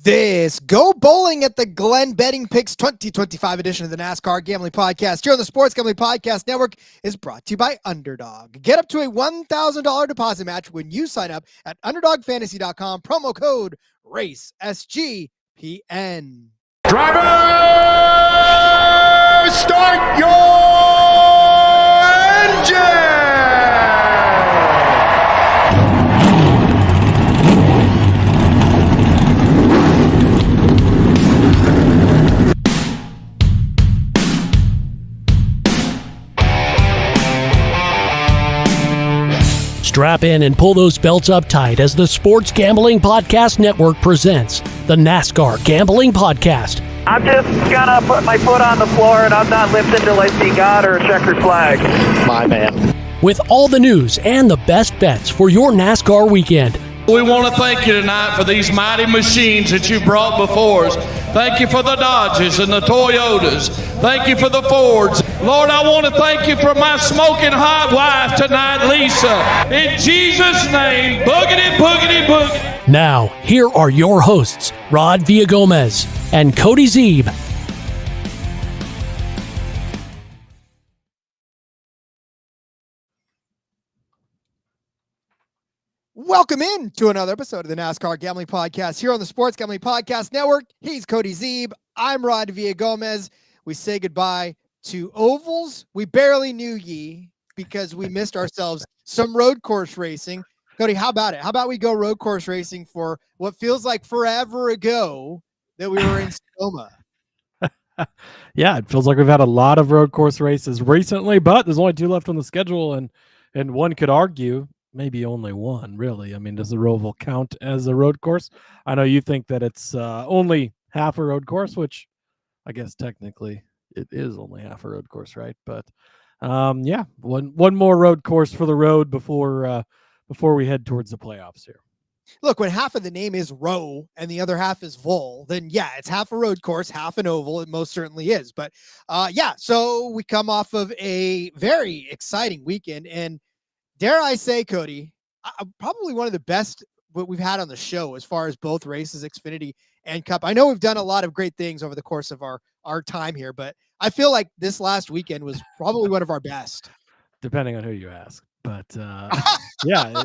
This Go Bowling at the Glen Betting Picks 2025 edition of the NASCAR Gambling Podcast here on the Sports Gambling Podcast Network is brought to you by Underdog. Get up to a $1,000 deposit match when you sign up at UnderdogFantasy.com. Promo code RACESGPN. Driver, start your engine! Strap in and pull those belts up tight as the Sports Gambling Podcast Network presents the NASCAR Gambling Podcast. I'm just gonna put my foot on the floor and I'm not lifting till I see God or a checkered flag. My man. With all the news and the best bets for your NASCAR weekend. We want to thank you tonight for these mighty machines that you brought before us. Thank you for the Dodges and the Toyotas. Thank you for the Fords. Lord, I want to thank you for my smoking hot wife tonight, Lisa. In Jesus' name, boogity, boogity, boogity. Now, here are your hosts, Rod Villagomez and Cody Zeeb. Welcome in to another episode of the NASCAR Gambling Podcast here on the Sports Gambling Podcast Network. He's Cody Zeeb. I'm Rod Villagomez. We say goodbye to ovals. We barely knew ye because we missed ourselves some road course racing. Cody, how about it? How about we go road course racing for what feels like forever ago that we were in Sonoma? Yeah, it feels like we've had a lot of road course races recently, but there's only two left on the schedule, and one could argue maybe only one, really. I mean, does the Roval count as a road course? I know you think that it's only half a road course, which I guess technically it is only half a road course, right? But yeah, one more road course for the road before we head towards the playoffs here. Look, when half of the name is row and the other half is vol, then yeah, it's half a road course, half an oval. It most certainly is. But yeah, so we come off of a very exciting weekend, and dare I say, Cody, probably one of the best what we've had on the show as far as both races, Xfinity and Cup. I know we've done a lot of great things over the course of our time here, but I feel like this last weekend was probably one of our best. Depending on who you ask. But yeah,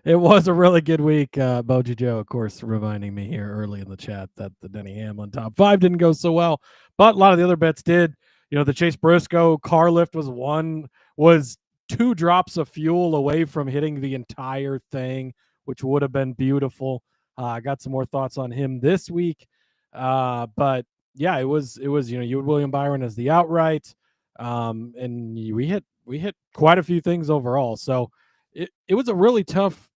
it was a really good week. Boji Joe, of course, reminding me here early in the chat that the Denny Hamlin top 5 didn't go so well, but a lot of the other bets did. You know, the Chase Briscoe car lift was 2 drops of fuel away from hitting the entire thing, which would have been beautiful. I got some more thoughts on him this week. But yeah, it was, you know, you had William Byron as the outright. And we hit quite a few things overall. So it was a really tough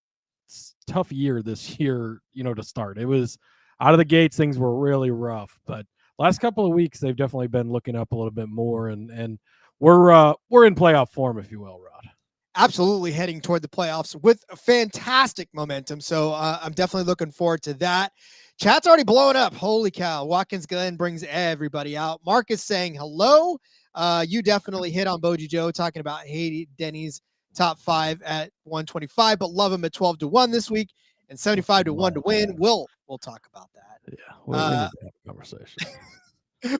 year this year, you know, to start. It was out of the gates, things were really rough, but last couple of weeks, they've definitely been looking up a little bit more, and we're in playoff form, if you will, Rod. Absolutely heading toward the playoffs with fantastic momentum. So I'm definitely looking forward to that. Chat's already blowing up. Holy cow. Watkins Glen brings everybody out. Mark is saying hello. You definitely hit on Boji Joe talking about Haiti Denny's top 5 at 125, but love him at 12-1 this week and 75-1 to win. We'll talk about that. Yeah, we need to have a conversation.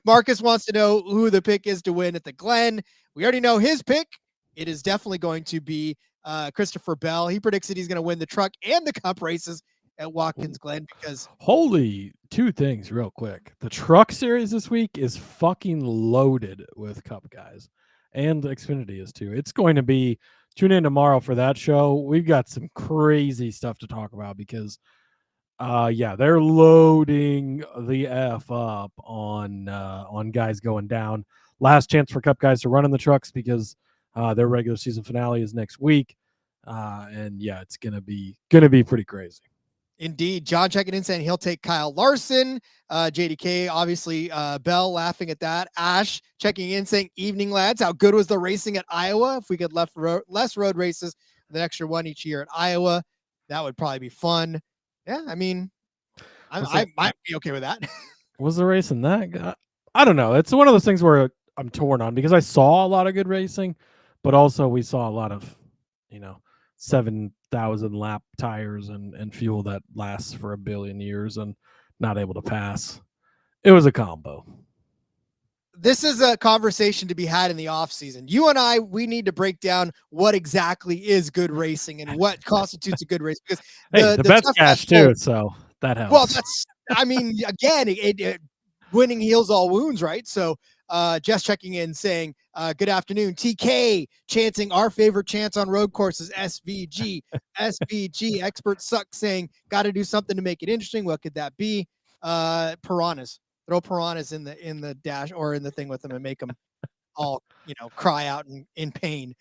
Marcus wants to know who the pick is to win at the Glen. We already know his pick. It is definitely going to be Christopher Bell. He predicts that he's going to win the truck and the cup races at Watkins Glen because holy, 2 things real quick. The truck series this week is fucking loaded with cup guys, and Xfinity is too. It's going to be, tune in tomorrow for that show. We've got some crazy stuff to talk about because yeah, they're loading the F up on guys going down. Last chance for cup guys to run in the trucks because their regular season finale is next week. And yeah, it's gonna be pretty crazy. Indeed. John checking in saying he'll take Kyle Larson. JDK, obviously, Bell laughing at that. Ash checking in saying, evening, lads. How good was the racing at Iowa? If we could less road races with an extra one each year at Iowa, that would probably be fun. Yeah, I mean, I might be okay with that. Was the race in that? I don't know. It's one of those things where I'm torn on because I saw a lot of good racing, but also we saw a lot of, 7,000 lap tires and fuel that lasts for a billion years and not able to pass. It was a combo. This is a conversation to be had in the off season. You and I, we need to break down what exactly is good racing and what constitutes a good race. Because the bet's cash too, so that helps. Well, again, it winning heals all wounds, right? So Jess checking in saying, good afternoon. TK chanting our favorite chants on road courses, SVG. SVG. Expert suck saying, got to do something to make it interesting. What could that be? Piranhas. Throw piranhas in the dash or in the thing with them and make them all, cry out in pain.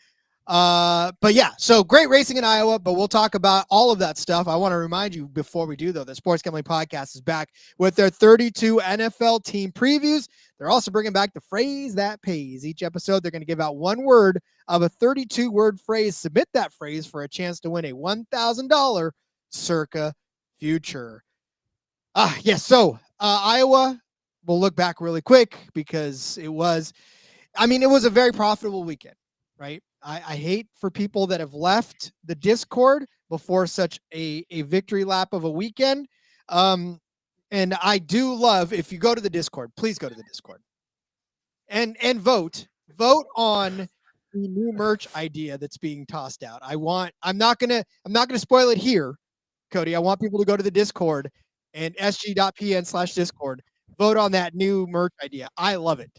But yeah, so great racing in Iowa, but we'll talk about all of that stuff. I want to remind you before we do, though, the Sports Gambling Podcast is back with their 32 NFL team previews. They're also bringing back the phrase that pays. Each episode, they're going to give out one word of a 32-word phrase. Submit that phrase for a chance to win a $1,000 Circa future. So Iowa, we'll look back really quick because it was a very profitable weekend, right? I hate for people that have left the Discord before such a victory lap of a weekend. And I do love, if you go to the Discord, please go to the Discord and vote on the new merch idea that's being tossed out. I'm not going to spoil it here, Cody. I want people to go to the Discord and sg.pn/Discord, vote on that new merch idea. I love it.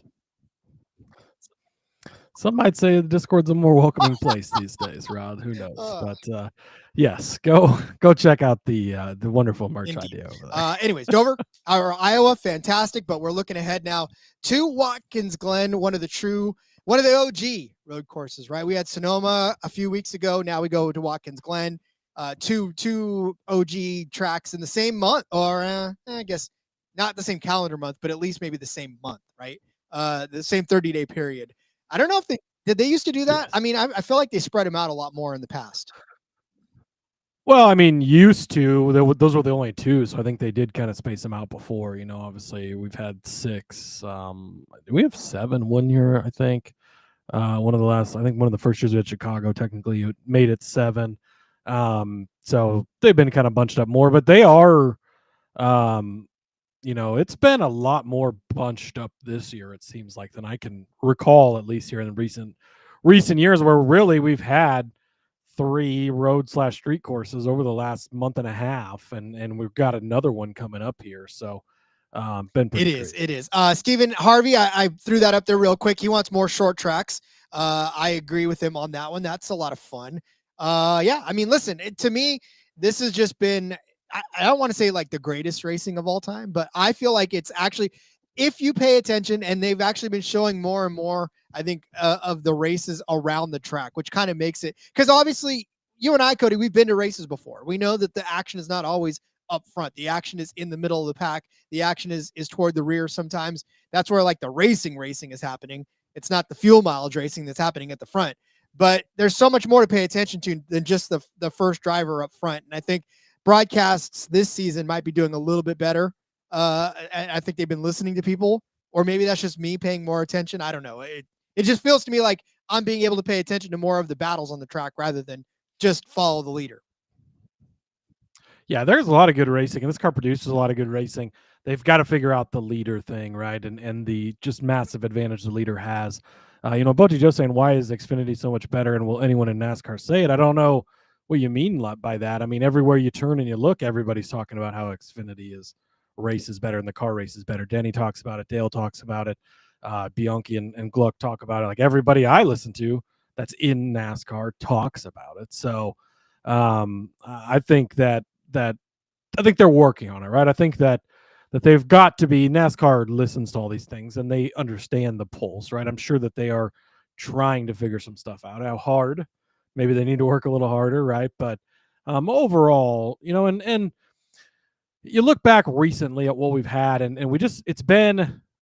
Some might say the Discord's a more welcoming place these days, Rod. Who knows? But yes, go check out the wonderful merch idea over there. Anyways, Dover, our Iowa, fantastic. But we're looking ahead now to Watkins Glen, one of the OG road courses, right? We had Sonoma a few weeks ago. Now we go to Watkins Glen. Two OG tracks in the same month, or I guess not the same calendar month, but at least maybe the same month, right? The same 30-day period. I don't know if they used to do that. I mean, I feel like they spread them out a lot more in the past. Well, I mean, used to. Those were the only two, so I think they did kind of space them out before. Obviously we've had 6. We have 7 one year, I think. One of the first years we had Chicago, technically it made it 7. So they've been kind of bunched up more, but they are, it's been a lot more bunched up this year, it seems like, than I can recall, at least here in the recent years, where really we've had 3 road/street courses over the last month and a half, and we've got another one coming up here. So been pretty crazy. It is. Stephen Harvey, I threw that up there real quick. He wants more short tracks. I agree with him on that one. That's a lot of fun. I mean, listen, to me, this has just been, I don't want to say like the greatest racing of all time, but I feel like it's actually, if you pay attention, and they've actually been showing more and more, I think, of the races around the track, which kind of makes it, because obviously you and I, Cody, we've been to races before. We know that the action is not always up front. The action is in the middle of the pack. The action is toward the rear. Sometimes that's where like the racing is happening. It's not the fuel mileage racing that's happening at the front, but there's so much more to pay attention to than just the first driver up front. And I think broadcasts this season might be doing a little bit better. I think they've been listening to people, or maybe that's just me paying more attention. I don't know. It just feels to me like I'm being able to pay attention to more of the battles on the track rather than just follow the leader. Yeah, there's a lot of good racing, and this car produces a lot of good racing. They've got to figure out the leader thing, right? And the just massive advantage the leader has. Boji Joe saying, why is Xfinity so much better? And will anyone in NASCAR say it? I don't know what you mean by that. I mean, everywhere you turn and you look, everybody's talking about how Xfinity races better and the car races better. Denny talks about it. Dale talks about it. Bianchi and Gluck talk about it. Like, everybody I listen to that's in NASCAR talks about it. So I think that I think they're working on it, right? I think that they've got to be, NASCAR listens to all these things and they understand the pulse, right? I'm sure that they are trying to figure some stuff out. How hard? Maybe they need to work a little harder, right? But overall, and you look back recently at what we've had, and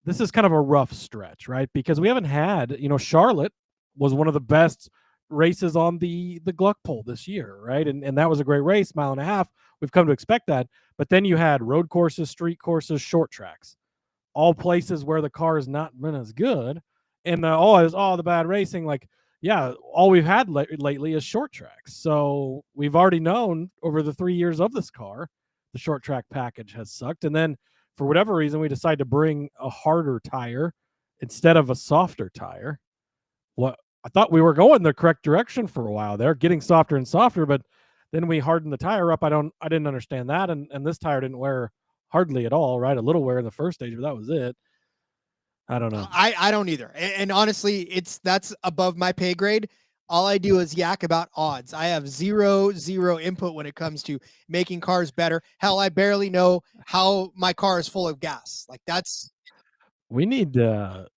this is kind of a rough stretch, right? Because we haven't had, Charlotte was one of the best races on the Gluck pole this year, right? And that was a great race, 1.5 miles. We've come to expect that. But then you had road courses, street courses, short tracks, all places where the car has not been as good. And the bad racing, all we've had lately is short tracks. So we've already known over the 3 years of this car, the short track package has sucked. And then for whatever reason, we decide to bring a harder tire instead of a softer tire. I thought we were going the correct direction for a while there, getting softer and softer, but then we hardened the tire up. I didn't understand that. And this tire didn't wear hardly at all, right? A little wear in the first stage, but that was it. I don't know. I don't either. And honestly, that's above my pay grade. All I do is yak about odds. I have zero input when it comes to making cars better. Hell, I barely know how my car is full of gas. We need to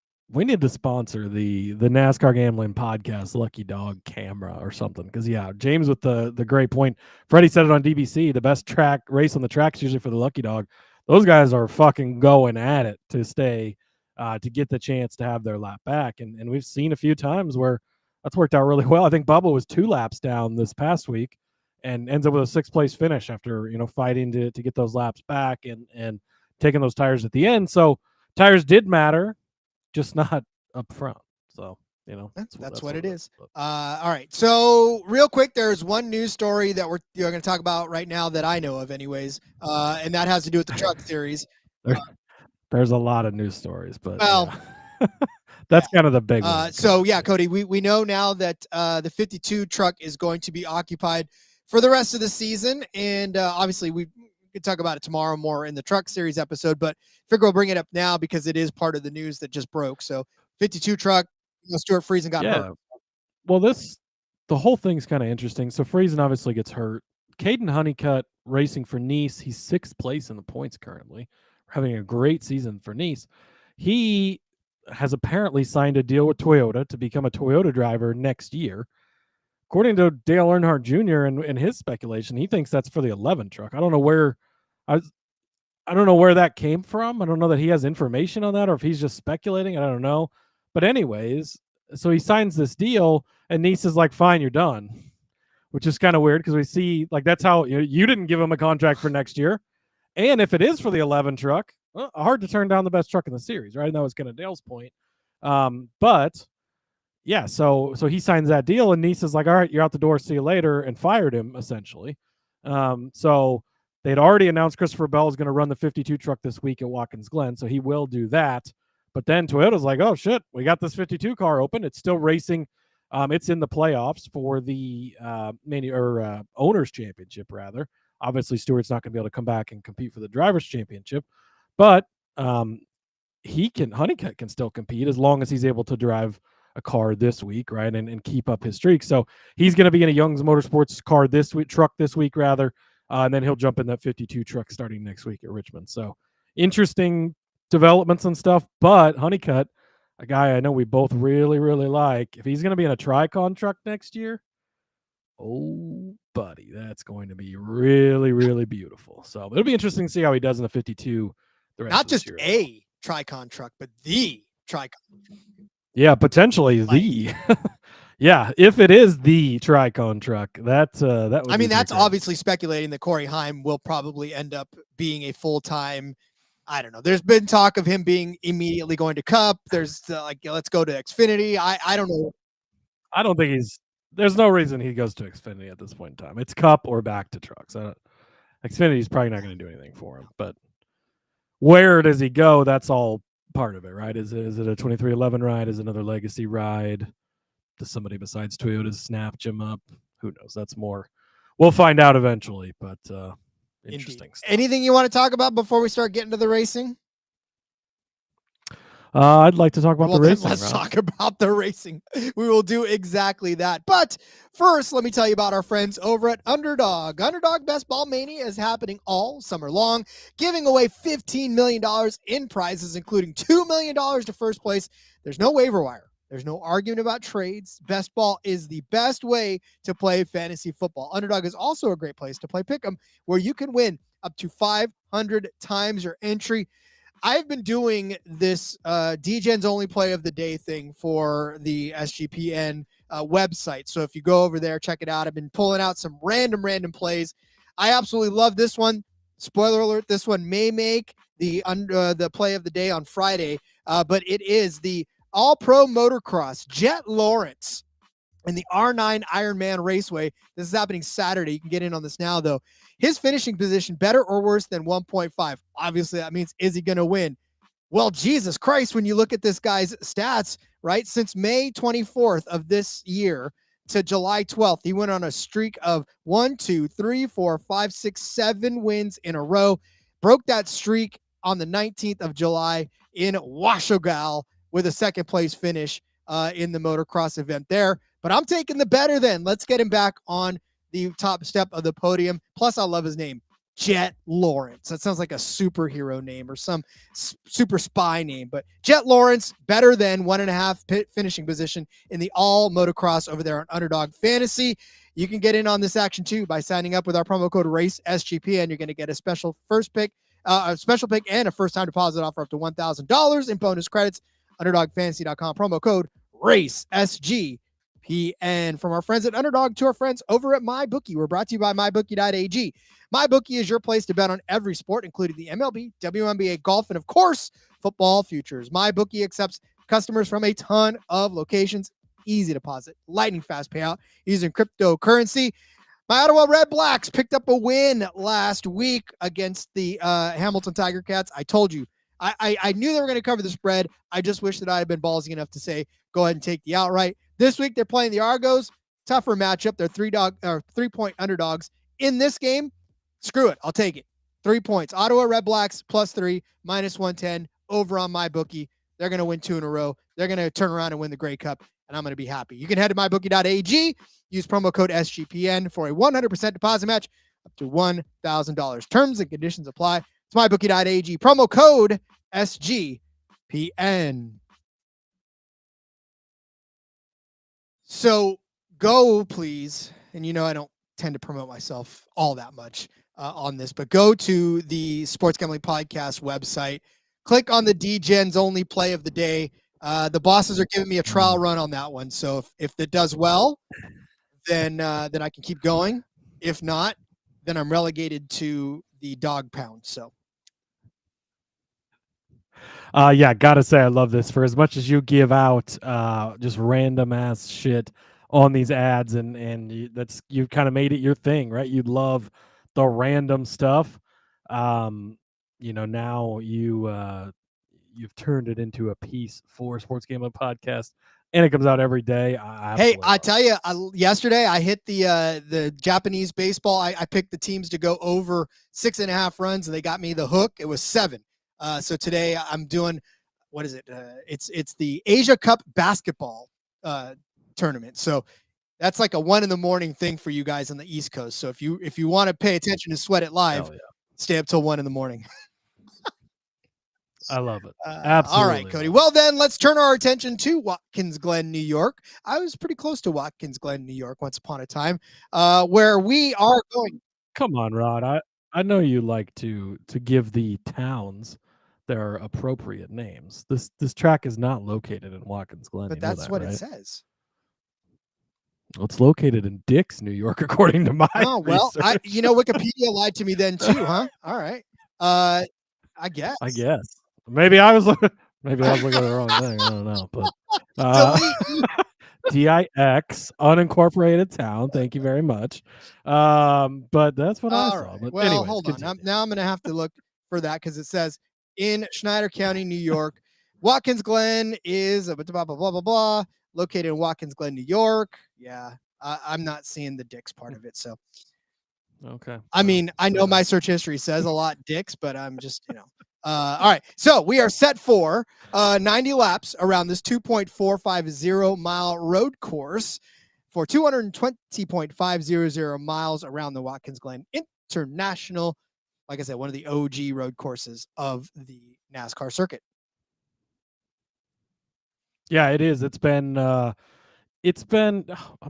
sponsor the NASCAR Gambling Podcast Lucky Dog camera or something. Because James with the great point. Freddie said it on DBC. The best race on the track is usually for the Lucky Dog. Those guys are fucking going at it to stay to get the chance to have their lap back. And we've seen a few times where that's worked out really well. I think Bubba was 2 laps down this past week and ends up with a 6th place finish after, fighting to get those laps back and taking those tires at the end. So tires did matter, just not up front. So, that's what it is. All right. So real quick, there's one news story that we're going to talk about right now that I know of anyways. And that has to do with the Truck Series. There's a lot of news stories, but that's kind of the big one. So Cody, we know now that the 52 truck is going to be occupied for the rest of the season. And obviously we could talk about it tomorrow more in the Truck Series episode, but figure we'll bring it up now because it is part of the news that just broke. So 52 truck, Stuart Friesen got hurt. Well, the whole thing's kind of interesting. So Friesen obviously gets hurt. Caden Honeycutt racing for Nice. He's 6th place in the points currently, having a great season for Nice. He has apparently signed a deal with Toyota to become a Toyota driver next year. According to Dale Earnhardt Jr. and his speculation, he thinks that's for the 11 truck. I don't know where that came from. I don't know that he has information on that or if he's just speculating. I don't know. But anyways, so he signs this deal and Nice is like, fine, you're done, which is kind of weird because we see that's how you didn't give him a contract for next year. And if it is for the 11 truck, hard to turn down the best truck in the series, right? And that was kind of Dale's point. But yeah, so he signs that deal and Nice is like, all right, you're out the door, see you later, and fired him essentially. So they'd already announced Christopher Bell is going to run the 52 truck this week at Watkins Glen, so he will do that. But then Toyota's like, oh shit, we got this 52 car open. It's still racing. It's in the playoffs for the owners championship rather. Obviously, Stewart's not going to be able to come back and compete for the drivers championship, but Honeycutt can still compete as long as he's able to drive a car this week, right, and keep up his streak. So he's going to be in a Young's Motorsports car truck this week rather, and then he'll jump in that 52 truck starting next week at Richmond. So interesting developments and stuff. But Honeycutt, a guy I know we both really, really like, if he's going to be in a Tricon truck next year, oh, buddy, that's going to be really, really beautiful. So it'll be interesting to see how he does in the 52. Not just a Tricon truck, but the Tricon. Yeah, potentially the. Yeah, if it is the Tricon truck, that would that's obviously speculating that Corey Heim will probably end up being a full-time. I don't know. There's been talk of him being immediately going to Cup. There's let's go to Xfinity. I don't know. I don't think there's no reason he goes to Xfinity at this point in time. It's Cup or back to trucks. Xfinity's probably not going to do anything for him, but where does he go? That's all part of it, right? Is it a 2311 ride? Is it another legacy ride? Does somebody besides Toyota snap Jim up? Who knows? That's more. We'll find out eventually, but interesting stuff. Anything you want to talk about before we start getting to the racing? I'd like to talk about the racing. Let's talk about the racing. We will do exactly that. But first, let me tell you about our friends over at Underdog. Underdog Best Ball Mania is happening all summer long, giving away $15 million in prizes, including $2 million to first place. There's no waiver wire. There's no argument about trades. Best ball is the best way to play fantasy football. Underdog is also a great place to play pick'em, where you can win up to 500 times your entry. I've been doing this DGen's only play of the day thing for the SGPN website. So if you go over there, check it out. I've been pulling out some random plays. I absolutely love this one. Spoiler alert, this one may make the play of the day on Friday, but it is the All-Pro Motocross Jet Lawrence in the R9 Ironman Raceway. This is happening Saturday. You can get in on this now, though. His finishing position, better or worse than 1.5? Obviously, that means, is he going to win? Well, Jesus Christ, when you look at this guy's stats, right? Since May 24th of this year to July 12th, he went on a streak of 1, 2, 3, 4, 5, 6, 7 wins in a row. Broke that streak on the 19th of July in Washogal with a second-place finish in the motocross event there. But I'm taking the better then. Let's get him back on the top step of the podium. Plus, I love his name, Jet Lawrence. That sounds like a superhero name or some super spy name. But Jet Lawrence, better than 1.5 finishing position in the all motocross over there on Underdog Fantasy. You can get in on this action too by signing up with our promo code RACESGP, and you're going to get a special pick and a first-time deposit offer up to $1,000 in bonus credits. UnderdogFantasy.com, promo code RACESGP. And from our friends at Underdog to our friends over at MyBookie, we're brought to you by MyBookie.ag. MyBookie is your place to bet on every sport, including the MLB, WNBA, golf, and of course, football futures. MyBookie accepts customers from a ton of locations. Easy deposit, lightning fast payout using cryptocurrency. My Ottawa Red Blacks picked up a win last week against the Hamilton Tiger Cats. I told you, I knew they were going to cover the spread. I just wish that I had been ballsy enough to say, go ahead and take the outright. This week, they're playing the Argos. Tougher matchup. They're 3-point underdogs in this game. Screw it. I'll take it. 3 points. Ottawa Red Blacks +3, -110 over on MyBookie. They're going to win 2 in a row. They're going to turn around and win the Grey Cup, and I'm going to be happy. You can head to mybookie.ag. Use promo code SGPN for a 100% deposit match up to $1,000. Terms and conditions apply. It's mybookie.ag. Promo code SGPN. So go, please. And I don't tend to promote myself all that much on this, but go to the Sports Gambling Podcast website. Click on the DGen's only play of the day. The bosses are giving me a trial run on that one. So if it does well, then I can keep going. If not, then I'm relegated to the dog pound. So. Yeah, gotta say I love this. For as much as you give out just random ass shit on these ads, and you kind of made it your thing, right? You love the random stuff. Now you've turned it into a piece for Sports Gambling Podcast, and it comes out every day. I tell you, yesterday I hit the Japanese baseball. I picked the teams to go over 6.5 runs, and they got me the hook. It was 7. So today I'm doing, what is it? It's the Asia Cup basketball tournament. So that's like a 1 a.m. thing for you guys on the East Coast. So if you want to pay attention to Sweat It Live, stay up till 1 a.m. I love it. Absolutely. All right, Cody. Well, then let's turn our attention to Watkins Glen, New York. I was pretty close to Watkins Glen, New York once upon a time, where we are going. Come on, Rod. I know you like to give the towns their appropriate names. This track is not located in Watkins Glen. But that's what it says. Well, it's located in Dix, New York, according to my well, research. Wikipedia lied to me then too, huh? All right. I guess. Maybe I was looking at the wrong thing. I don't know. But DIX, unincorporated town. Thank you very much. But that's what I saw. Right. But well, anyways, hold on. Now I'm going to have to look for that because it says in Schneider County, New York. Watkins Glen is blah, blah, blah, blah, blah, located in Watkins Glen, New York. Yeah, I'm not seeing the Dix part of it. So, okay. I mean, I know my search history says a lot Dix, but I'm just, all right. So we are set for 90 laps around this 2.450 mile road course for 220.500 miles around the Watkins Glen International. Like I said, one of the OG road courses of the NASCAR circuit. Yeah, it is. It's been I'm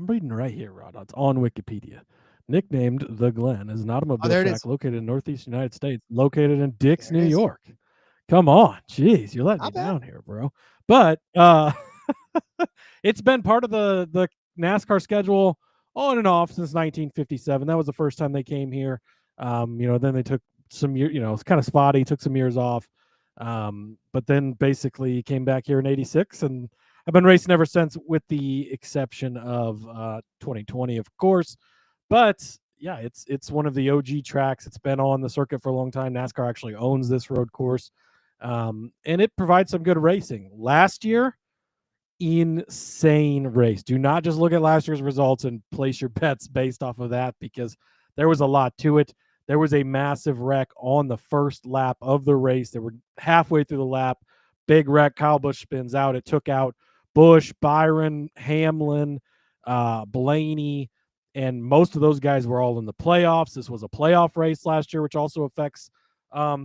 reading right here, Rod. It's on Wikipedia. Nicknamed the Glen is an automobile there it track is. located in Northeast United States, located in Dix, There it New is. York. Come on. Jeez, you're letting me Not bad. down here, bro. But it's been part of the NASCAR schedule on and off since 1957. That was the first time they came here. Then they took some years, it's kind of spotty, took some years off. But then basically came back here in 86, and I've been racing ever since, with the exception of 2020, of course. But yeah, it's one of the OG tracks. It's been on the circuit for a long time. NASCAR actually owns this road course, and it provides some good racing. Last year, insane race. Do not just look at last year's results and place your bets based off of that, because there was a lot to it. There was a massive wreck on the first lap of the race. They were halfway through the lap. Big wreck. Kyle Busch spins out. It took out Busch, Byron, Hamlin, Blaney, and most of those guys were all in the playoffs. This was a playoff race last year, which also affects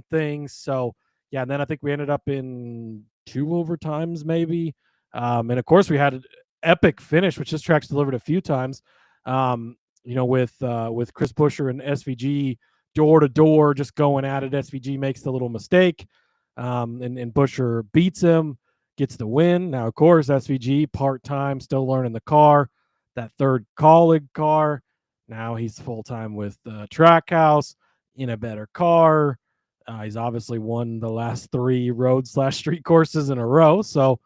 things. So, yeah, and then I think we ended up in 2 overtimes maybe. And, of course, we had an epic finish, which this track's delivered a few times, with Chris Buescher and SVG door to door, just going at it. SVG makes the little mistake, and Buescher beats him, gets the win. Now, of course, SVG part-time, still learning the car, that third colleague car. Now he's full-time with Trackhouse in a better car. He's obviously won the last 3 road/street courses in a row. So,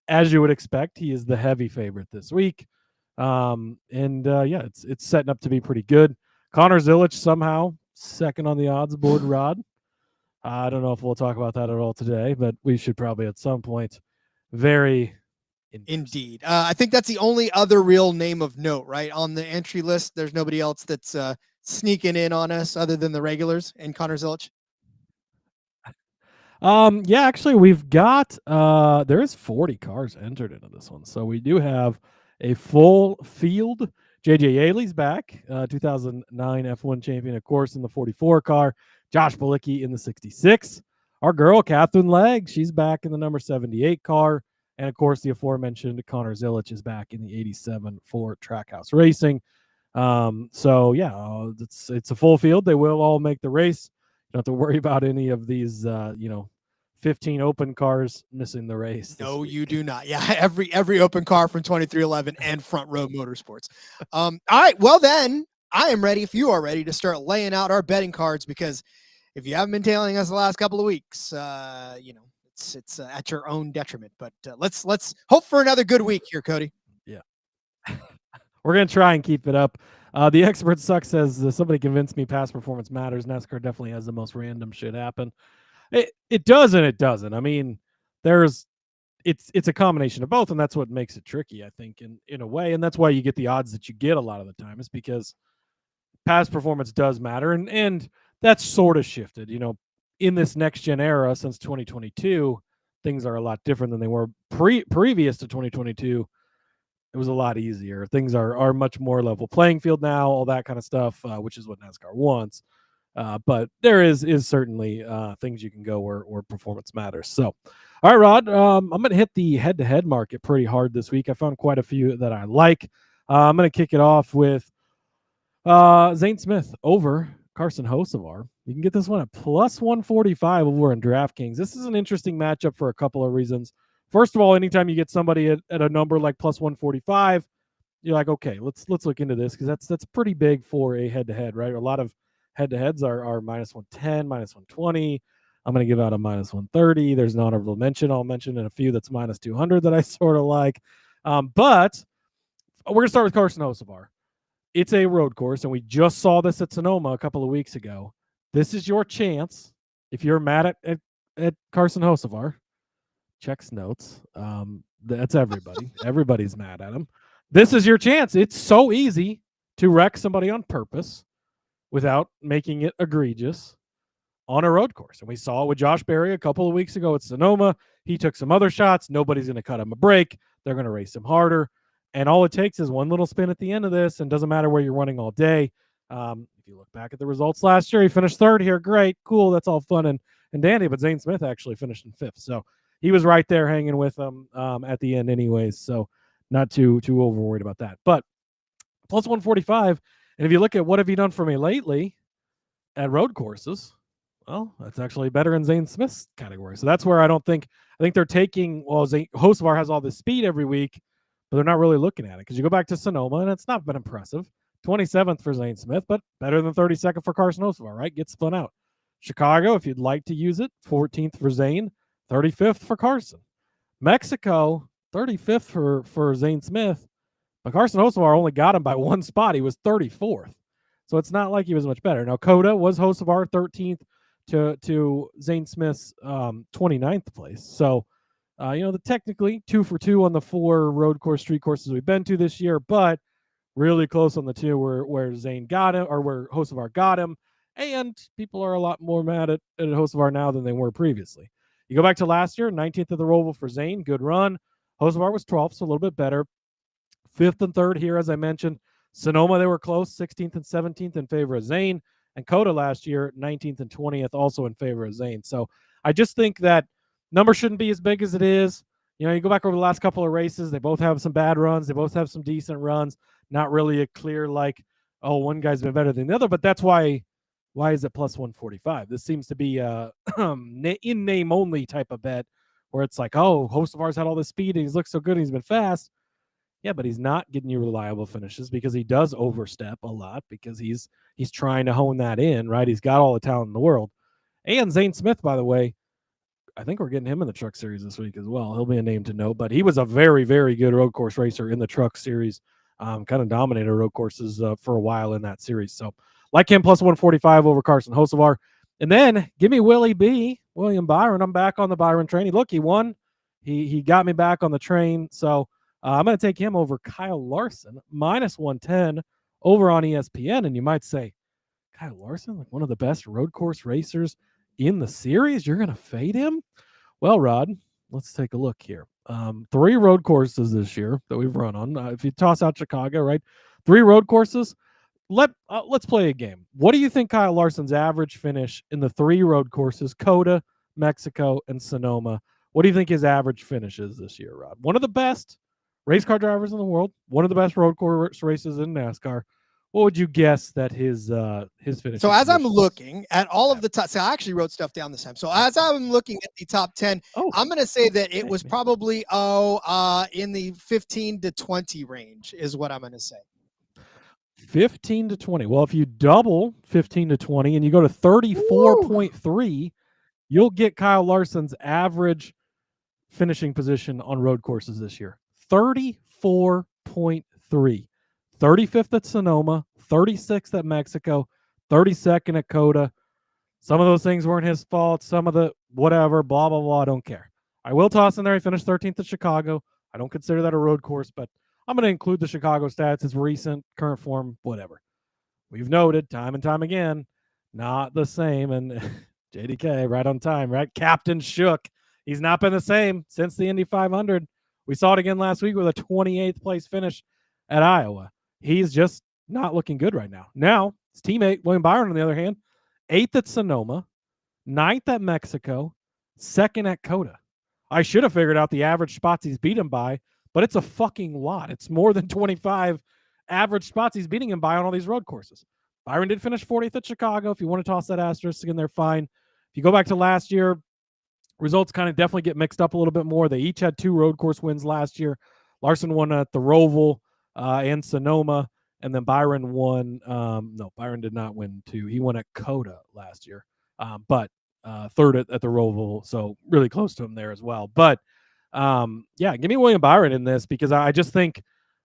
as you would expect, he is the heavy favorite this week. It's setting up to be pretty good. Connor Zilic somehow second on the odds board, Rod. I don't know if we'll talk about that at all today, but we should probably at some point. Very indeed. I think that's the only other real name of note, right? On the entry list, there's nobody else that's sneaking in on us other than the regulars and Connor Zilic. Actually, we've got there's 40 cars entered into this one, so we do have a full field. JJ Yaley's back, 2009 F1 champion, of course, in the 44 car. Josh Bilicki in the 66. Our girl, Catherine Legg, she's back in the number 78 car. And, of course, the aforementioned Connor Zilic is back in the 87 for Trackhouse Racing. It's a full field. They will all make the race. You don't have to worry about any of these, 15 open cars missing the race. No, you do not. Yeah, every open car from 2311 and Front Row Motorsports. All right, well then, I am ready, if you are ready, to start laying out our betting cards, because if you haven't been tailing us the last couple of weeks, it's at your own detriment. But let's hope for another good week here, Cody. Yeah. We're going to try and keep it up. The Expert Suck says, somebody convinced me past performance matters. NASCAR definitely has the most random shit happen. It does and it doesn't. I mean, it's a combination of both, and that's what makes it tricky, I think, in a way. And that's why you get the odds that you get a lot of the time, is because past performance does matter. And that's sort of shifted, in this next gen era since 2022. Things are a lot different than they were previous to 2022. It was a lot easier. Things are much more level playing field now, all that kind of stuff, which is what NASCAR wants. But there is certainly things you can go where performance matters. So, all right, Rod, I'm going to hit the head-to-head market pretty hard this week. I found quite a few that I like. I'm going to kick it off with Zane Smith over Carson Hocevar. You can get this one at plus 145 over in DraftKings. This is an interesting matchup for a couple of reasons. First of all, anytime you get somebody at a number like plus 145, you're like, okay, let's look into this, because that's pretty big for a head-to-head, right? A lot of head-to-heads are minus 110, minus 120. I'm going to give out a minus 130. There's an honorable mention. I'll mention in a few that's minus 200 that I sort of like. But we're going to start with Carson Hocevar. It's a road course, and we just saw this at Sonoma a couple of weeks ago. This is your chance. If you're mad at Carson Hocevar, checks notes. That's everybody. Everybody's mad at him. This is your chance. It's so easy to wreck somebody on purpose without making it egregious on a road course. And we saw it with Josh Berry a couple of weeks ago at Sonoma. He took some other shots. Nobody's going to cut him a break. They're going to race him harder. And all it takes is one little spin at the end of this, and doesn't matter where you're running all day. If you look back at the results last year, he finished third here. Great, cool. That's all fun and dandy. But Zane Smith actually finished in fifth. So, he was right there hanging with them at the end anyways. So not too over worried about that. But plus 145. And if you look at what have you done for me lately at road courses, well, that's actually better in Zane Smith's category. So that's where I think they're taking, well, Hocevar has all this speed every week, but they're not really looking at it. Because you go back to Sonoma, and it's not been impressive. 27th for Zane Smith, but better than 32nd for Carson Hocevar, right? Gets spun out. Chicago, if you'd like to use it, 14th for Zane, 35th for Carson. Mexico, 35th for Zane Smith, but Carson Hocevar only got him by one spot. He was 34th. So it's not like he was much better. Now, Coda was Hocevar 13th to Zane Smith's 29th place. So, technically 2 for 2 on the 4 road course, street courses we've been to this year, but really close on the 2 where Zane got him, or where Hocevar got him. And people are a lot more mad at Hocevar now than they were previously. You go back to last year, 19th at the Roval for Zane, good run. Hocevar was 12th, so a little bit better. 5th and 3rd here, as I mentioned. Sonoma, they were close, 16th and 17th in favor of Zane. And Coda last year, 19th and 20th, also in favor of Zane. So I just think that number shouldn't be as big as it is. You go back over the last couple of races, they both have some bad runs. They both have some decent runs. Not really a clear, one guy's been better than the other. But that's why is it plus 145? This seems to be a in-name only type of bet where it's like, oh, Hocevar's had all this speed and he's looked so good and he's been fast. Yeah, but he's not getting you reliable finishes because he does overstep a lot because he's trying to hone that in, right? He's got all the talent in the world. And Zane Smith, by the way, I think we're getting him in the Truck Series this week as well. He'll be a name to note, but he was a very, very good road course racer in the Truck Series. Kind of dominated road courses for a while in that series. So like him, plus 145 over Carson Hocevar. And then give me William Byron. I'm back on the Byron train. Look, he won. He got me back on the train. So I'm going to take him over Kyle Larson, minus 110 over on ESPN. And you might say, Kyle Larson, like one of the best road course racers in the series? You're going to fade him? Well, Rod, let's take a look here. 3 road courses this year that we've run on. If you toss out Chicago, right? 3 road courses. Let's play a game. What do you think Kyle Larson's average finish in the 3 road courses, Coda, Mexico, and Sonoma? What do you think his average finish is this year, Rod? One of the best race car drivers in the world, one of the best road course races in NASCAR. What would you guess that his finish? So as I'm looking at all of the top, so I actually wrote stuff down this time. So as I'm looking at the top 10, I'm going to say that it was probably in the 15 to 20 range is what I'm going to say. 15 to 20. Well, if you double 15 to 20 and you go to 34.3, you'll get Kyle Larson's average finishing position on road courses this year. 34.3. 35th at Sonoma, 36th at Mexico, 32nd at Coda. Some of those things weren't his fault. Some of the whatever, blah, blah, blah. I don't care. I will toss in there. He finished 13th at Chicago. I don't consider that a road course, but I'm going to include the Chicago stats, his recent, current form, whatever. We've noted time and time again, not the same. And JDK, right on time, right? Captain Shook. He's not been the same since the Indy 500. We saw it again last week with a 28th place finish at Iowa. He's just not looking good right now. Now, his teammate, William Byron, on the other hand, 8th at Sonoma, 9th at Mexico, 2nd at Coda. I should have figured out the average spots he's beat him by, but it's a fucking lot. It's more than 25 average spots he's beating him by on all these road courses. Byron did finish 40th at Chicago. If you want to toss that asterisk in there, fine. If you go back to last year, results kind of definitely get mixed up a little bit more. They each had 2 road course wins last year. Larson won at the Roval and Sonoma, and then Byron won. No, Byron did not win 2. He won at Coda last year, but 3rd at the Roval, so really close to him there as well. But yeah, give me William Byron in this because I just think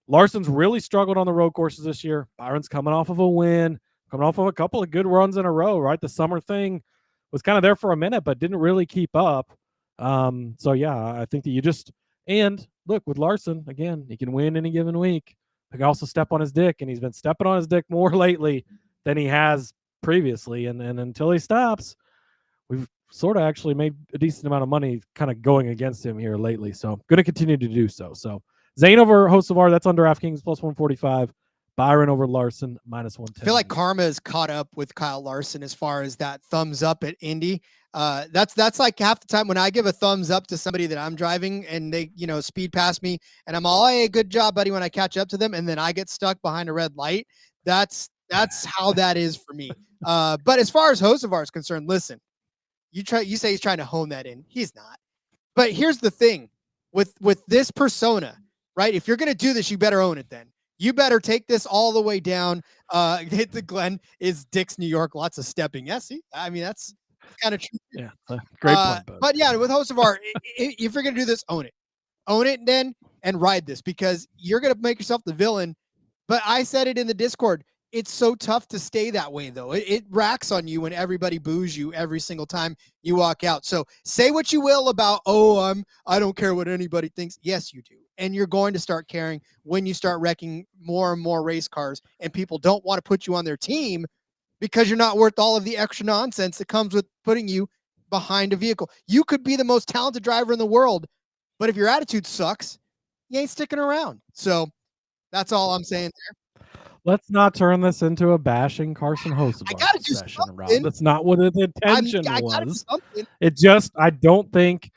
Larson's really struggled on the road courses this year. Byron's coming off of a win, coming off of a couple of good runs in a row, right? The summer thing was kind of there for a minute, but didn't really keep up. So yeah, I think that you just, and look, with Larson, again, he can win any given week. He can also step on his dick, and he's been stepping on his dick more lately than he has previously. And until he stops, we've sort of actually made a decent amount of money kind of going against him here lately. So I'm going to continue to do so. So Zane over Hocevar, that's on DraftKings, plus 145. Byron over Larson, -110. I feel like karma is caught up with Kyle Larson as far as that thumbs up at Indy. That's like half the time when I give a thumbs up to somebody that I'm driving and they, speed past me and I'm all, hey, good job, buddy, when I catch up to them. And then I get stuck behind a red light. That's how that is for me. But as far as Hocevar is concerned, listen, you say he's trying to hone that in. He's not. But here's the thing with this persona, right? If you're going to do this, you better own it then. You better take this all the way down. Hit the Glen is Dick's, New York. Lots of stepping. Yeah, see? I mean, that's kind of true. Yeah, great point. But yeah, with Hocevar, if you're going to do this, own it. Own it then and ride this because you're going to make yourself the villain. But I said it in the Discord. It's so tough to stay that way, though. It racks on you when everybody boos you every single time you walk out. So say what you will about, I don't care what anybody thinks. Yes, you do. And you're going to start caring when you start wrecking more and more race cars and people don't want to put you on their team because you're not worth all of the extra nonsense that comes with putting you behind a vehicle. You could be the most talented driver in the world, but if your attitude sucks, you ain't sticking around. So that's all I'm saying there. Let's not turn this into a bashing Carson Hocevar session, Rob. That's not what the intention was. It just, I don't think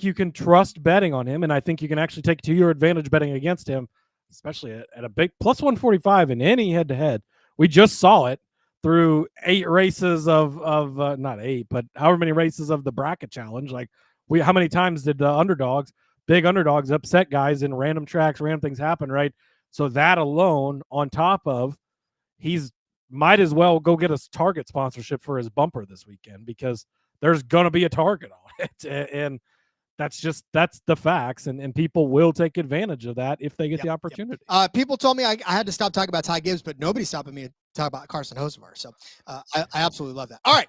you can trust betting on him, and I think you can actually take to your advantage betting against him, especially at a big +145 in any head-to-head. We just saw it through 8 races of not 8, but however many races of the bracket challenge. Like, how many times did the big underdogs upset guys in random tracks, random things happen, right? So that alone, on top of, he's might as well go get a Target sponsorship for his bumper this weekend because there's going to be a Target on it. And that's the facts. And people will take advantage of that if they get the opportunity. People told me I had to stop talking about Ty Gibbs, but nobody's stopping me to talk about Carson Hocevar. So I absolutely love that. All right.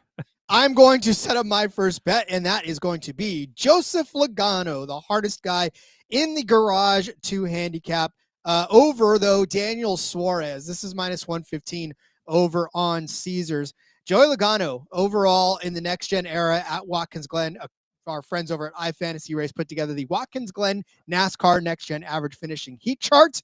I'm going to set up my first bet, and that is going to be Joseph Logano, the hardest guy in the garage to handicap. Over, though, Daniel Suarez. This is -115 over on Caesars. Joey Logano, overall in the next-gen era at Watkins Glen. Our friends over at iFantasy Race put together the Watkins Glen NASCAR next-gen average finishing heat chart.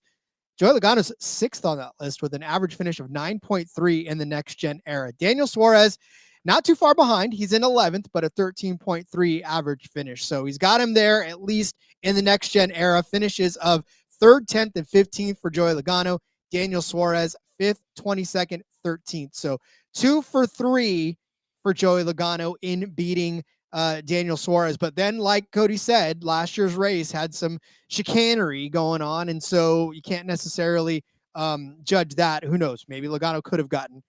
Joey Logano's 6th on that list with an average finish of 9.3 in the next-gen era. Daniel Suarez, not too far behind. He's in 11th, but a 13.3 average finish. So he's got him there, at least in the next-gen era. Finishes of 3rd, 10th, and 15th for Joey Logano. Daniel Suarez, 5th, 22nd, 13th. So 2 for 3 for Joey Logano in beating Daniel Suarez. But then, like Cody said, last year's race had some chicanery going on, and so you can't necessarily judge that. Who knows? Maybe Logano could have gotten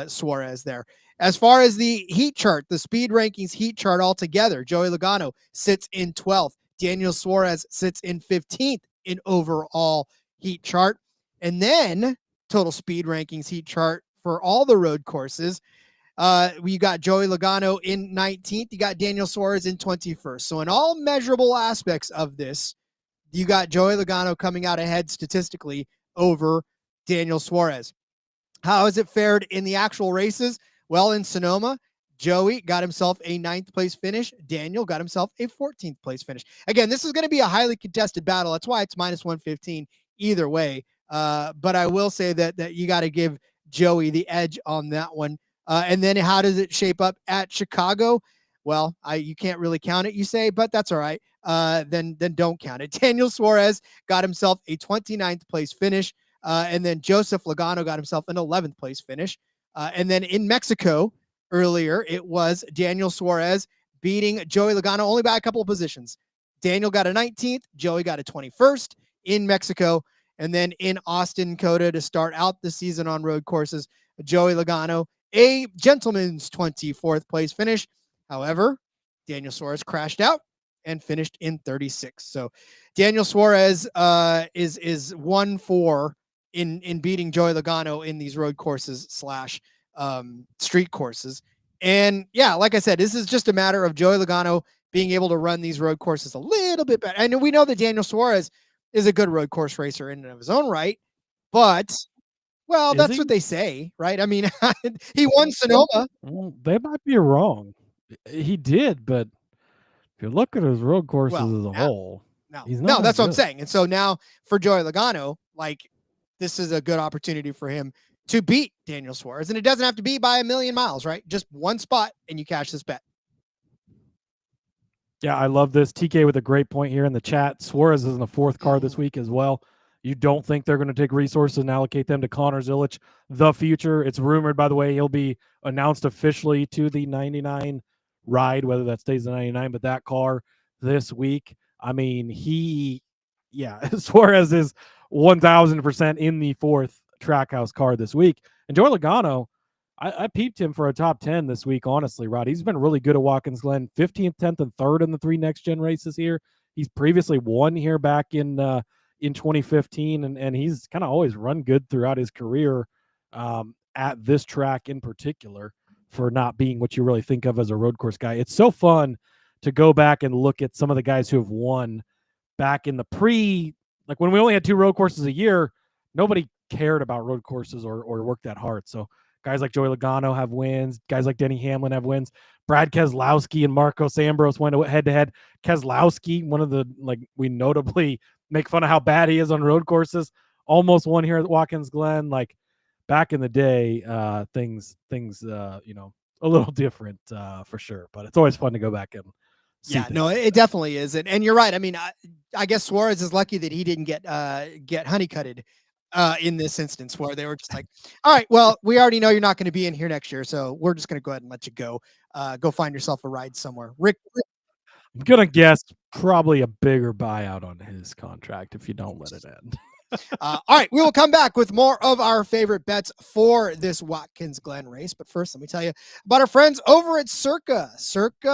Suarez there. As far as the heat chart, the speed rankings heat chart altogether, Joey Logano sits in 12th. Daniel Suarez sits in 15th in overall heat chart. And then total speed rankings heat chart for all the road courses. We got Joey Logano in 19th. You got Daniel Suarez in 21st. So in all measurable aspects of this, you got Joey Logano coming out ahead statistically over Daniel Suarez. How has it fared in the actual races? Well, in Sonoma, Joey got himself a 9th place finish. Daniel got himself a 14th place finish. Again, this is going to be a highly contested battle. That's why it's -115 either way. But I will say that you got to give Joey the edge on that one. And then how does it shape up at Chicago? Well, you can't really count it, you say, but that's all right. Then don't count it. Daniel Suarez got himself a 29th place finish. And then Joseph Logano got himself an 11th place finish. And then in Mexico, earlier, it was Daniel Suarez beating Joey Logano only by a couple of positions. Daniel got a 19th. Joey got a 21st in Mexico. And then in Austin, Coda, to start out the season on road courses, Joey Logano, a gentleman's 24th place finish. However, Daniel Suarez crashed out and finished in 36. So Daniel Suarez is 1-4 in beating Joey Logano in these road courses / street courses. And yeah, like I said, this is just a matter of Joey Logano being able to run these road courses a little bit better. And we know that Daniel Suarez is a good road course racer in and of his own right, but well, that's what they say, right? I mean, he won Sonoma. Well, they might be wrong. He did, but if you look at his road courses as a whole, he's not that's good. what I'm saying. And so now for Joey Logano, like, this is a good opportunity for him to beat Daniel Suarez. And it doesn't have to be by 1,000,000 miles, right? Just one spot and you cash this bet. Yeah, I love this. TK with a great point here in the chat. Suarez is in the 4th car this week as well. You don't think they're going to take resources and allocate them to Connor Zilic, the future. It's rumored, by the way, he'll be announced officially to the 99 ride, whether that stays the 99, but that car this week. I mean, Suarez is 1,000% in the 4th Trackhouse car this week. And Joey Logano, I peeped him for a top 10 this week, honestly, Rod. He's been really good at Watkins Glen, 15th, 10th, and 3rd in the 3 next-gen races here. He's previously won here back in 2015, and he's kind of always run good throughout his career at this track in particular for not being what you really think of as a road course guy. It's so fun to go back and look at some of the guys who have won back in the like when we only had 2 road courses a year, nobody cared about road courses or worked that hard. So guys like Joey Logano have wins. Guys like Denny Hamlin have wins. Brad Keselowski and Marcos Ambrose went head-to-head. Keselowski, one of the, we notably make fun of how bad he is on road courses, almost won here at Watkins Glen. Like, back in the day, things a little different for sure. But it's always fun to go back and see things. No, it definitely is. And you're right. I mean, I guess Suarez is lucky that he didn't get honeycutted in this instance, where they were just like, all right, well, we already know you're not going to be in here next year, so we're just going to go ahead and let you go. Go find yourself a ride somewhere. Rick, I'm going to guess probably a bigger buyout on his contract if you don't let it end. all right, we will come back with more of our favorite bets for this Watkins Glen race. But first, let me tell you about our friends over at Circa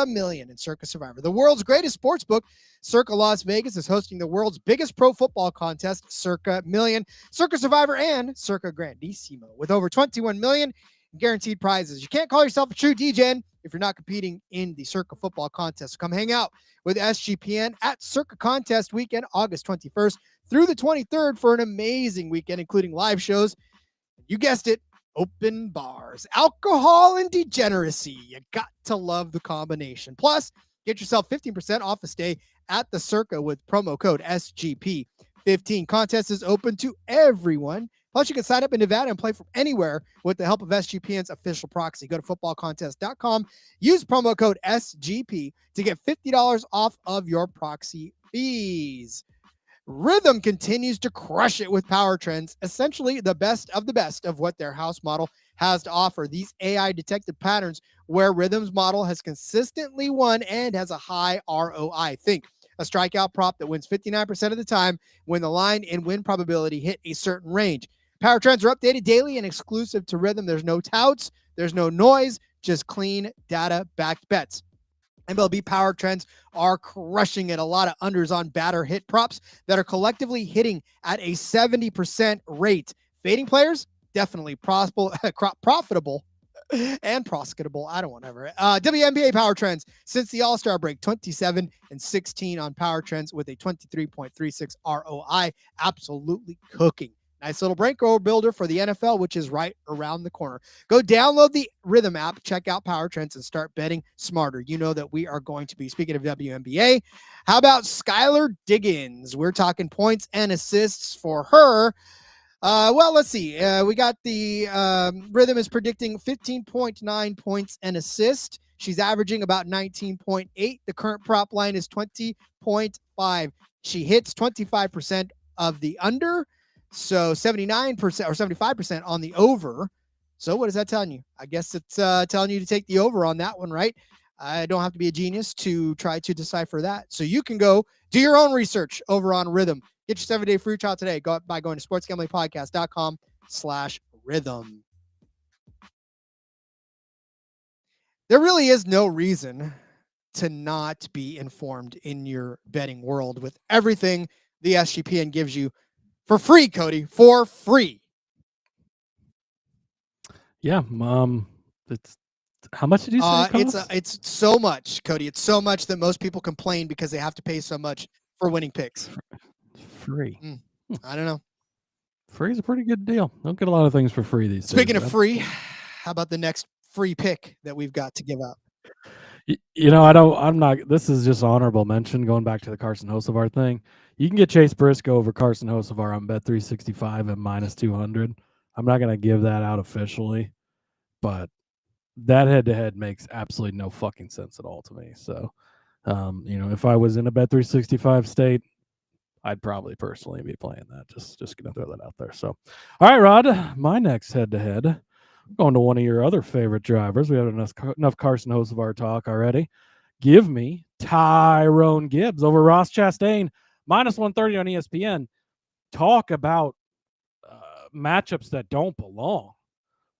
Million and Circa Survivor, the world's greatest sports book. Circa Las Vegas is hosting the world's biggest pro football contest, Circa Million, Circa Survivor, and Circa Grandissimo, with over 21 million guaranteed prizes. You can't call yourself a true DJ if you're not competing in the Circa football contest. So come hang out with SGPN at Circa Contest Weekend, August 21st through the 23rd for an amazing weekend, including live shows. You guessed it, open bars, alcohol, and degeneracy. You got to love the combination. Plus, get yourself 15% off a stay at the Circa with promo code SGP15. Contest is open to everyone. Plus, you can sign up in Nevada and play from anywhere with the help of SGPN's official proxy. Go to footballcontest.com. Use promo code SGP to get $50 off of your proxy fees. Rhythm continues to crush it with power trends, essentially the best of what their house model has to offer. These AI detected patterns where Rhythm's model has consistently won and has a high ROI. Think a strikeout prop that wins 59% of the time when the line and win probability hit a certain range. Power trends are updated daily and exclusive to Rhythm. There's no touts, there's no noise, just clean data-backed bets. MLB power trends are crushing it. A lot of unders on batter hit props that are collectively hitting at a 70% rate. Fading players, definitely profitable and prosecutable. I don't want ever. WNBA power trends since the All-Star break, 27-16 on power trends with a 23.36 ROI. Absolutely cooking. Nice little bankroll builder for the NFL, which is right around the corner. Go download the Rhythm app, check out power trends, and start betting smarter. You know that we are going to be. Speaking of WNBA, how about Skylar Diggins? We're talking points and assists for her. Well, let's see. We got the Rhythm is predicting 15.9 points and assist. She's averaging about 19.8. The current prop line is 20.5. She hits 25% of the under. So 79% or 75% on the over. So what is that telling you? I guess it's telling you to take the over on that one, right? I don't have to be a genius to try to decipher that. So you can go do your own research over on Rhythm. Get your 7-day free trial today. Go by going to sportsgamblingpodcast.com/rhythm. There really is no reason to not be informed in your betting world with everything the SGPN gives you for free, Cody, for free. Yeah, it's how much did you say? It's so much, Cody. It's so much that most people complain because they have to pay so much for winning picks. Free. I don't know. Free is a pretty good deal. Don't get a lot of things for free these days. Speaking of free, how about the next free pick that we've got to give out? I'm not, this is just honorable mention going back to the Carson Hocevar thing. You can get Chase Briscoe over Carson Hocevar on Bet365 at -200. I'm not going to give that out officially, but that head-to-head makes absolutely no fucking sense at all to me. So, if I was in a Bet365 state, I'd probably personally be playing that. Just going to throw that out there. So, all right, Rod, my next head-to-head, going to one of your other favorite drivers. We have enough Carson Hocevar talk already. Give me Tyrone Gibbs over Ross Chastain, -130 on ESPN. Talk about matchups that don't belong.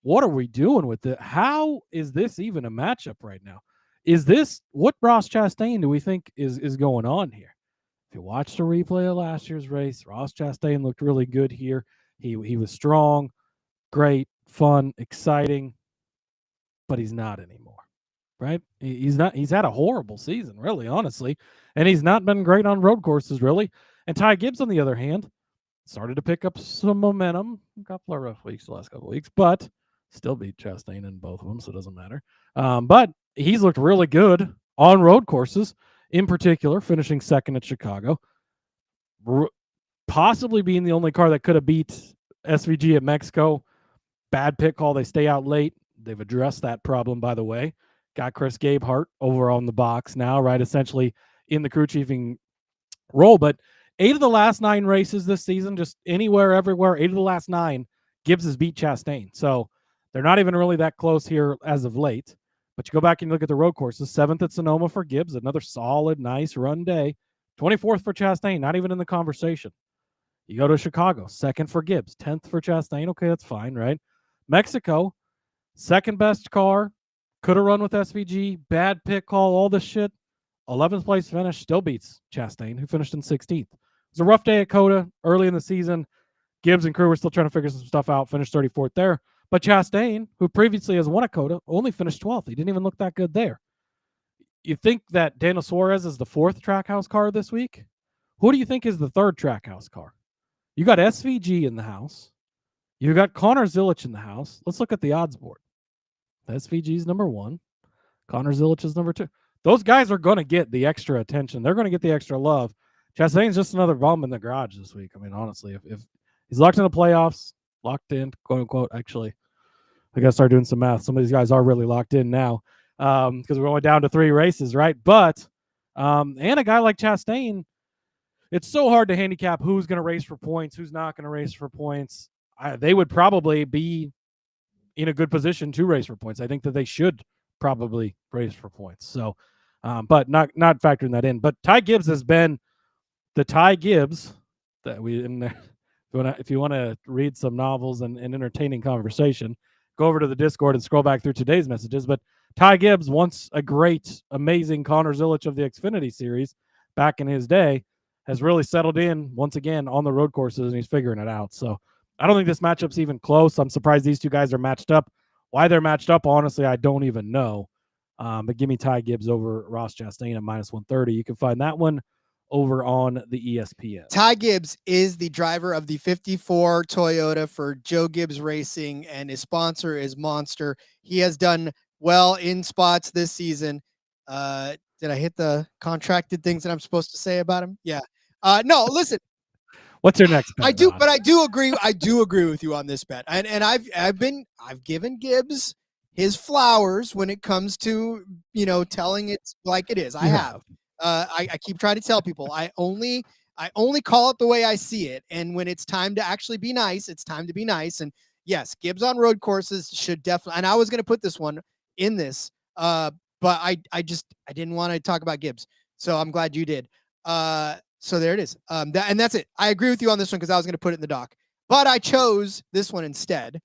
What are we doing with it? How is this even a matchup right now? Is this what Ross Chastain do we think is going on here? If you watched a replay of last year's race, Ross Chastain looked really good here. He was strong, great, fun, exciting, but he's not anymore, right? He's not. He's had a horrible season, really, honestly, and he's not been great on road courses, really. And Ty Gibbs, on the other hand, started to pick up some momentum. A couple of rough weeks the last couple of weeks, but still beat Chastain in both of them, so it doesn't matter. But he's looked really good on road courses, in particular, finishing second at Chicago, possibly being the only car that could have beat SVG at Mexico. Bad pit call. They stay out late. They've addressed that problem, by the way. Got Chris Gabehart over on the box now, right? Essentially in the crew chiefing role. But 8 of the last 9 races this season, just anywhere, everywhere, 8 of the last 9, Gibbs has beat Chastain. So they're not even really that close here as of late. But you go back and look at the road courses. 7th at Sonoma for Gibbs, another solid, nice run day. 24th for Chastain, not even in the conversation. You go to Chicago, 2nd for Gibbs, 10th for Chastain. Okay, that's fine, right? Mexico, 2nd best car, could have run with SVG, bad pit call, all this shit. 11th place finish, still beats Chastain, who finished in 16th. It was a rough day at COTA early in the season. Gibbs and crew were still trying to figure some stuff out, finished 34th there. But Chastain, who previously has won a COTA, only finished 12th. He didn't even look that good there. You think that Daniel Suarez is the 4th Trackhouse car this week? Who do you think is the 3rd Trackhouse car? You got SVG in the house. You got Connor Zilich in the house. Let's look at the odds board. SVG's number 1. Connor Zilich is number 2. Those guys are going to get the extra attention. They're going to get the extra love. Chastain's just another bum in the garage this week. I mean, honestly, if he's locked in the playoffs, locked in, quote unquote, actually, I got to start doing some math. Some of these guys are really locked in now because we're only down to 3 races, right? But, and a guy like Chastain, it's so hard to handicap who's going to race for points, who's not going to race for points. They would probably be in a good position to race for points. I think that they should probably race for points. So, but not factoring that in. But Ty Gibbs has been the Ty Gibbs that we in there. If you want to read some novels and entertaining conversation, go over to the Discord and scroll back through today's messages. But Ty Gibbs, once a great, amazing Connor Zilich of the Xfinity Series back in his day, has really settled in once again on the road courses, and he's figuring it out. So I don't think this matchup's even close. I'm surprised these two guys are matched up. Why they're matched up, honestly, I don't even know. But give me Ty Gibbs over Ross Chastain at -130. You can find that one over on the ESPN. Ty Gibbs is the driver of the 54 Toyota for Joe Gibbs Racing, and his sponsor is Monster. He has done well in spots this season. Did I hit the contracted things that I'm supposed to say about him? Yeah. No, listen. What's your next bet? I do agree. I do agree with you on this bet. And I've given Gibbs his flowers when it comes to, telling it like it is. I have. I keep trying to tell people I only call it the way I see it. And when it's time to actually be nice, it's time to be nice. And yes, Gibbs on road courses should definitely, and I was going to put this one in this, but I didn't want to talk about Gibbs. So I'm glad you did. So there it is. And that's it. I agree with you on this one because I was going to put it in the doc, but I chose this one instead,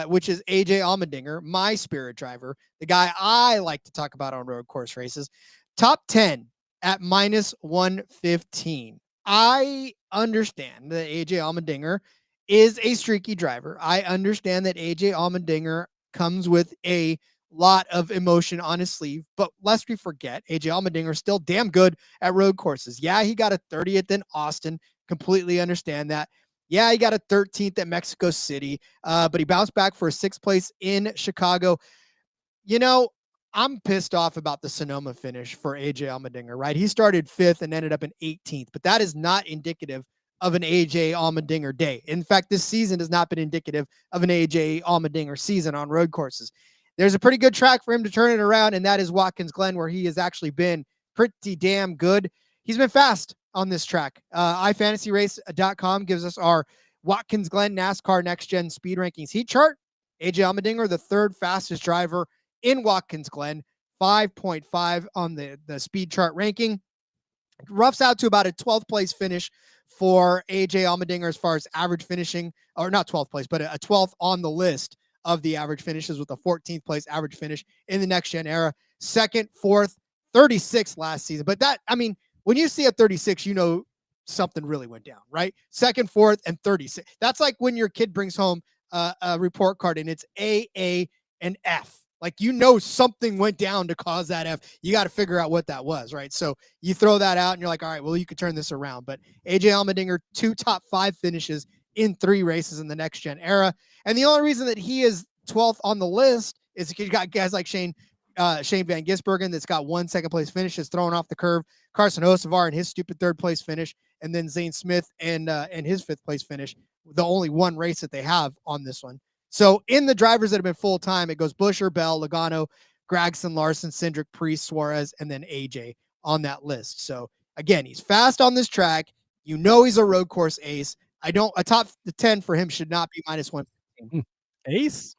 which is AJ Allmendinger, my spirit driver, the guy I like to talk about on road course races. Top 10 at -115. I understand that AJ Allmendinger is a streaky driver. I understand that AJ Allmendinger comes with a lot of emotion on his sleeve, but lest we forget, AJ Allmendinger is still damn good at road courses. Yeah, he got a 30th in Austin. Completely understand that. Yeah, he got a 13th at Mexico City, but he bounced back for a 6th place in Chicago. I'm pissed off about the Sonoma finish for AJ Allmendinger, right? He started 5th and ended up in 18th, but that is not indicative of an AJ Allmendinger day. In fact, this season has not been indicative of an AJ Allmendinger season on road courses. There's a pretty good track for him to turn it around, and that is Watkins Glen, where he has actually been pretty damn good. He's been fast on this track. iFantasyRace.com gives us our Watkins Glen NASCAR Next Gen Speed Rankings heat chart. AJ Allmendinger, the 3rd fastest driver in Watkins Glen, 5.5 on the speed chart ranking. Roughs out to about a 12th place finish for AJ Allmendinger as far as average finishing, or not 12th place, but a 12th on the list of the average finishes, with a 14th place average finish in the next gen era. 2nd, 4th, 36th last season. But that, I mean, when you see a 36, you know something really went down, right? 2nd, 4th, and 36. That's like when your kid brings home a report card and it's A, and F. Like, you know, something went down to cause that F. You got to figure out what that was, right? So you throw that out and you're like, all right, well, you could turn this around. But AJ Allmendinger, 2 top 5 finishes in 3 races in the next gen era. And the only reason that he is 12th on the list is because you got guys like Shane Van Gisbergen that's got 1 second place finish, is thrown off the curve. Carson Hocevar and his stupid 3rd place finish. And then Zane Smith and his 5th place finish. The only one race that they have on this one. So in the drivers that have been full-time, it goes Buescher, Bell, Logano, Gragson, Larson, Cindric, Priest, Suarez, and then AJ on that list. So again, he's fast on this track. You know he's a road course ace. A top 10 for him should not be -115. Ace?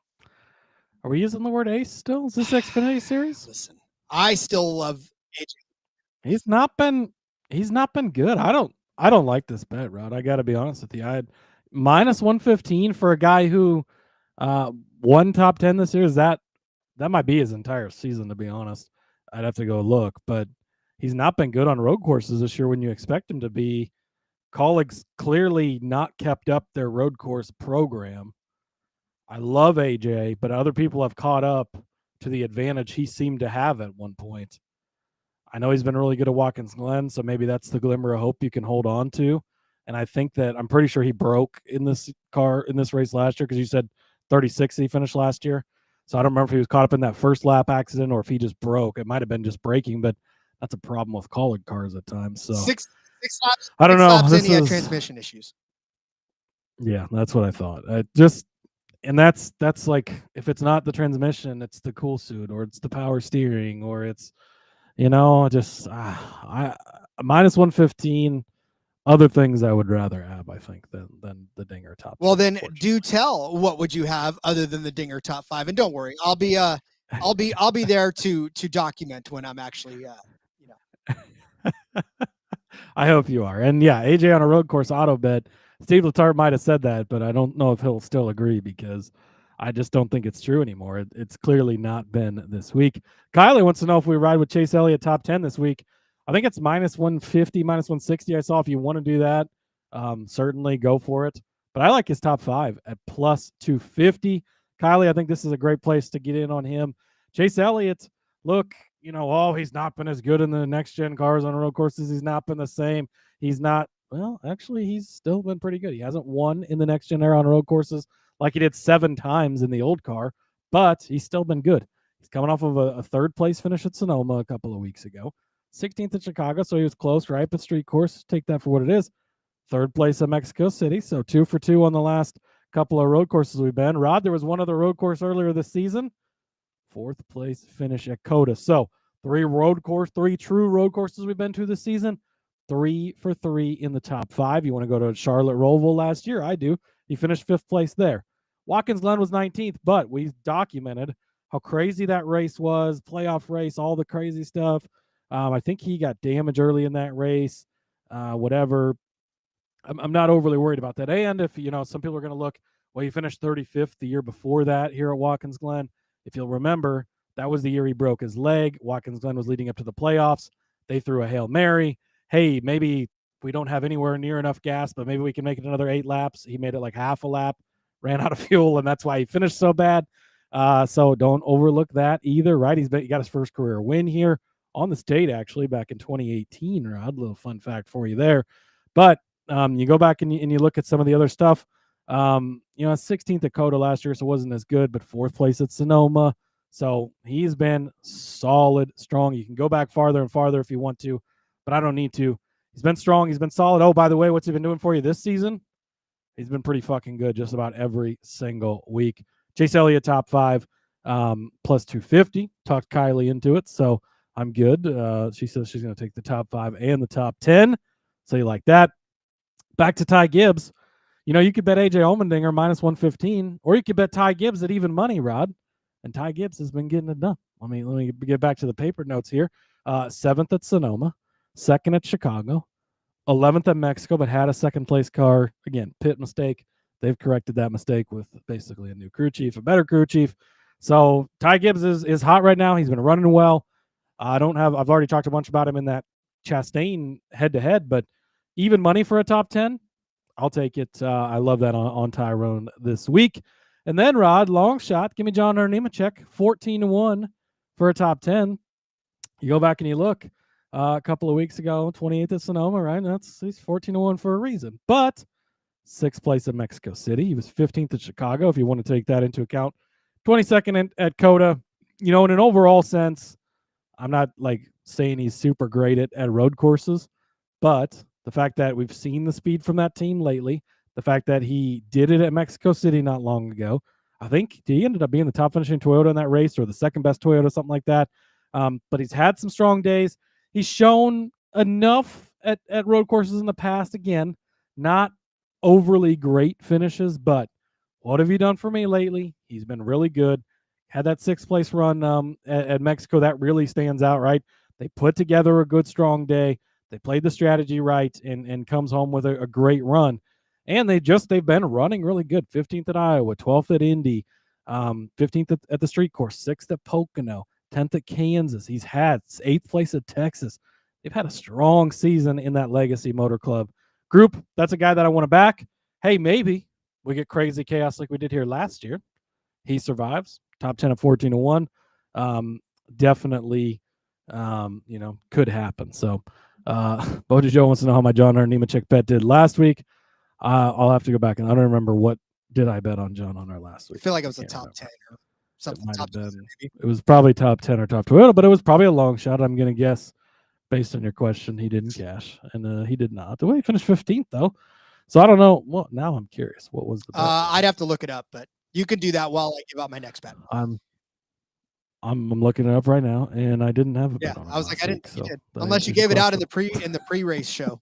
Are we using the word ace still? Is this Xfinity Series? Listen, I still love AJ. He's not been good. I don't like this bet, Rod. I got to be honest with you. I had -115 for a guy who won top 10 this year. Is that might be his entire season, to be honest. I'd have to go look, but he's not been good on road courses this year when you expect him to be. Colleagues clearly not kept up their road course program. I love AJ, but other people have caught up to the advantage he seemed to have at one point. I know he's been really good at Watkins Glen, so maybe that's the glimmer of hope you can hold on to. And I think that I'm pretty sure he broke in this race last year, because you said 36 he finished last year. So I don't remember if he was caught up in that first lap accident or if he just broke. It might have been just braking, but that's a problem with colleague cars at times. So six laps. I don't know. Laps, and he had transmission issues. Yeah, that's what I thought. That's like, if it's not the transmission, it's the cool suit, or it's the power steering, or it's, just I -115. Other things I would rather have, I think, than the Dinger top. Well, then do tell, what would you have other than the Dinger top 5? And don't worry, I'll be there to document when I'm actually I hope you are. And yeah, AJ on a road course auto bet. Steve Letarte might have said that, but I don't know if he'll still agree, because I just don't think it's true anymore. It's clearly not been this week. Kylie wants to know if we ride with Chase Elliott top 10 this week. I think it's -150, -160. I saw. If you want to do that, certainly go for it. But I like his top 5 at +250. Kylie, I think this is a great place to get in on him. Chase Elliott, look, he's not been as good in the next gen cars on road courses. He's not been the same. He's not, well, actually, he's still been pretty good. He hasn't won in the next gen era on road courses like he did 7 times in the old car, but he's still been good. He's coming off of a 3rd place finish at Sonoma a couple of weeks ago. 16th at Chicago, so he was close, right? But street course, take that for what it is. 3rd place at Mexico City, so 2 for 2 on the last couple of road courses we've been. Rod, there was one other road course earlier this season. 4th place finish at Coda. So 3 true road courses we've been to this season. 3 for 3 in the top 5. You want to go to Charlotte Roval last year? I do. He finished 5th place there. Watkins Glen was 19th, but we documented how crazy that race was, playoff race, all the crazy stuff. I think he got damaged early in that race, whatever. I'm not overly worried about that. And if, some people are going to look, well, he finished 35th the year before that here at Watkins Glen. If you'll remember, that was the year he broke his leg. Watkins Glen was leading up to the playoffs. They threw a Hail Mary. Hey, maybe we don't have anywhere near enough gas, but maybe we can make it another 8 laps. He made it like half a lap, ran out of fuel, and that's why he finished so bad. So don't overlook that either, right? He got his first career win here on the state, actually, back in 2018, Rod. A little fun fact for you there. But you go back and you look at some of the other stuff. 16th at Coda last year, so it wasn't as good, but 4th place at Sonoma, So he's been solid, strong. You can go back farther and farther if you want to, but I don't need to. He's been strong. He's been solid. Oh, by the way, what's he been doing for you this season? He's been pretty fucking good just about every single week. Chase Elliott, top 5, plus 250. Talked Kylie into it, so I'm good. She says she's going to take the top 5 and the top 10. So you like that. Back to Ty Gibbs. You could bet AJ Allmendinger minus 115, or you could bet Ty Gibbs at even money, Rod. And Ty Gibbs has been getting it done. Let me get back to the paper notes here. 7th at Sonoma, 2nd at Chicago, 11th at Mexico, but had a second place car. Again, pit mistake. They've corrected that mistake with basically a new crew chief, a better crew chief. So Ty Gibbs is hot right now. He's been running well. I've already talked a bunch about him in that Chastain head-to-head, but even money for a top 10, I'll take it. I love that on Tyrone this week. And then, Rod, long shot. Give me John Hunter Nemechek, 14-1 for a top 10. You go back and you look a couple of weeks ago, 28th at Sonoma, right? He's 14-1 for a reason. But 6th place at Mexico City. He was 15th at Chicago, if you want to take that into account. 22nd at Coda. In an overall sense, I'm not saying he's super great at road courses, but the fact that we've seen the speed from that team lately, the fact that he did it at Mexico City not long ago. I think he ended up being the top finishing Toyota in that race, or the second best Toyota, something like that. But he's had some strong days. He's shown enough at road courses in the past. Again, not overly great finishes, but what have you done for me lately? He's been really good. Had that 6th place run at Mexico. That really stands out, right? They put together a good, strong day. They played the strategy right and comes home with a great run. And they've been running really good. 15th at Iowa, 12th at Indy, 15th at the street course, 6th at Pocono, 10th at Kansas. He's had 8th place at Texas. They've had a strong season in that Legacy Motor Club group. That's a guy that I want to back. Hey, maybe we get crazy chaos like we did here last year. He survives. Top 10 at 14-1. Definitely, could happen. So, Bojo Joe wants to know how my John Hunter Nemechek bet did last week. I'll have to go back, and I don't remember what did I bet on John Hunter last week. I feel like it was a top 10 or something. It was probably top 10 or top 12, but it was probably a long shot. I'm going to guess, based on your question, he didn't cash, and he did not. The way he finished 15th, though. So I don't know. Well, now I'm curious. What was the bet? I'd have to look it up, but you can do that while I give out my next bet. I'm looking it up right now, and I didn't have a bet on it. I was like, I didn't. So unless you gave it out in the pre-race show.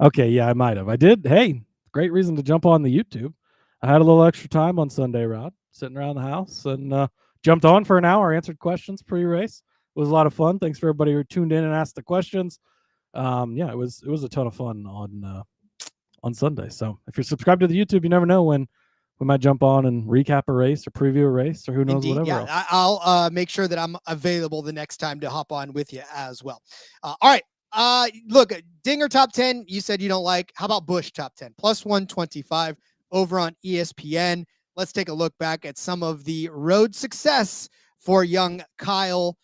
Okay, yeah, I might have. I did. Hey, great reason to jump on the YouTube. I had a little extra time on Sunday, Rod, sitting around the house, and jumped on for an hour, answered questions pre-race. It was a lot of fun. Thanks for everybody who tuned in and asked the questions. It was a ton of fun on Sunday. So if you're subscribed to the YouTube, you never know when we might jump on and recap a race or preview a race or who knows. Indeed, whatever. Yeah, I'll make sure that I'm available the next time to hop on with you as well. All right. Look, Dinger top 10, you said you don't like. How about Busch top 10? Plus 125 over on ESPN. Let's take a look back at some of the road success for young Kyle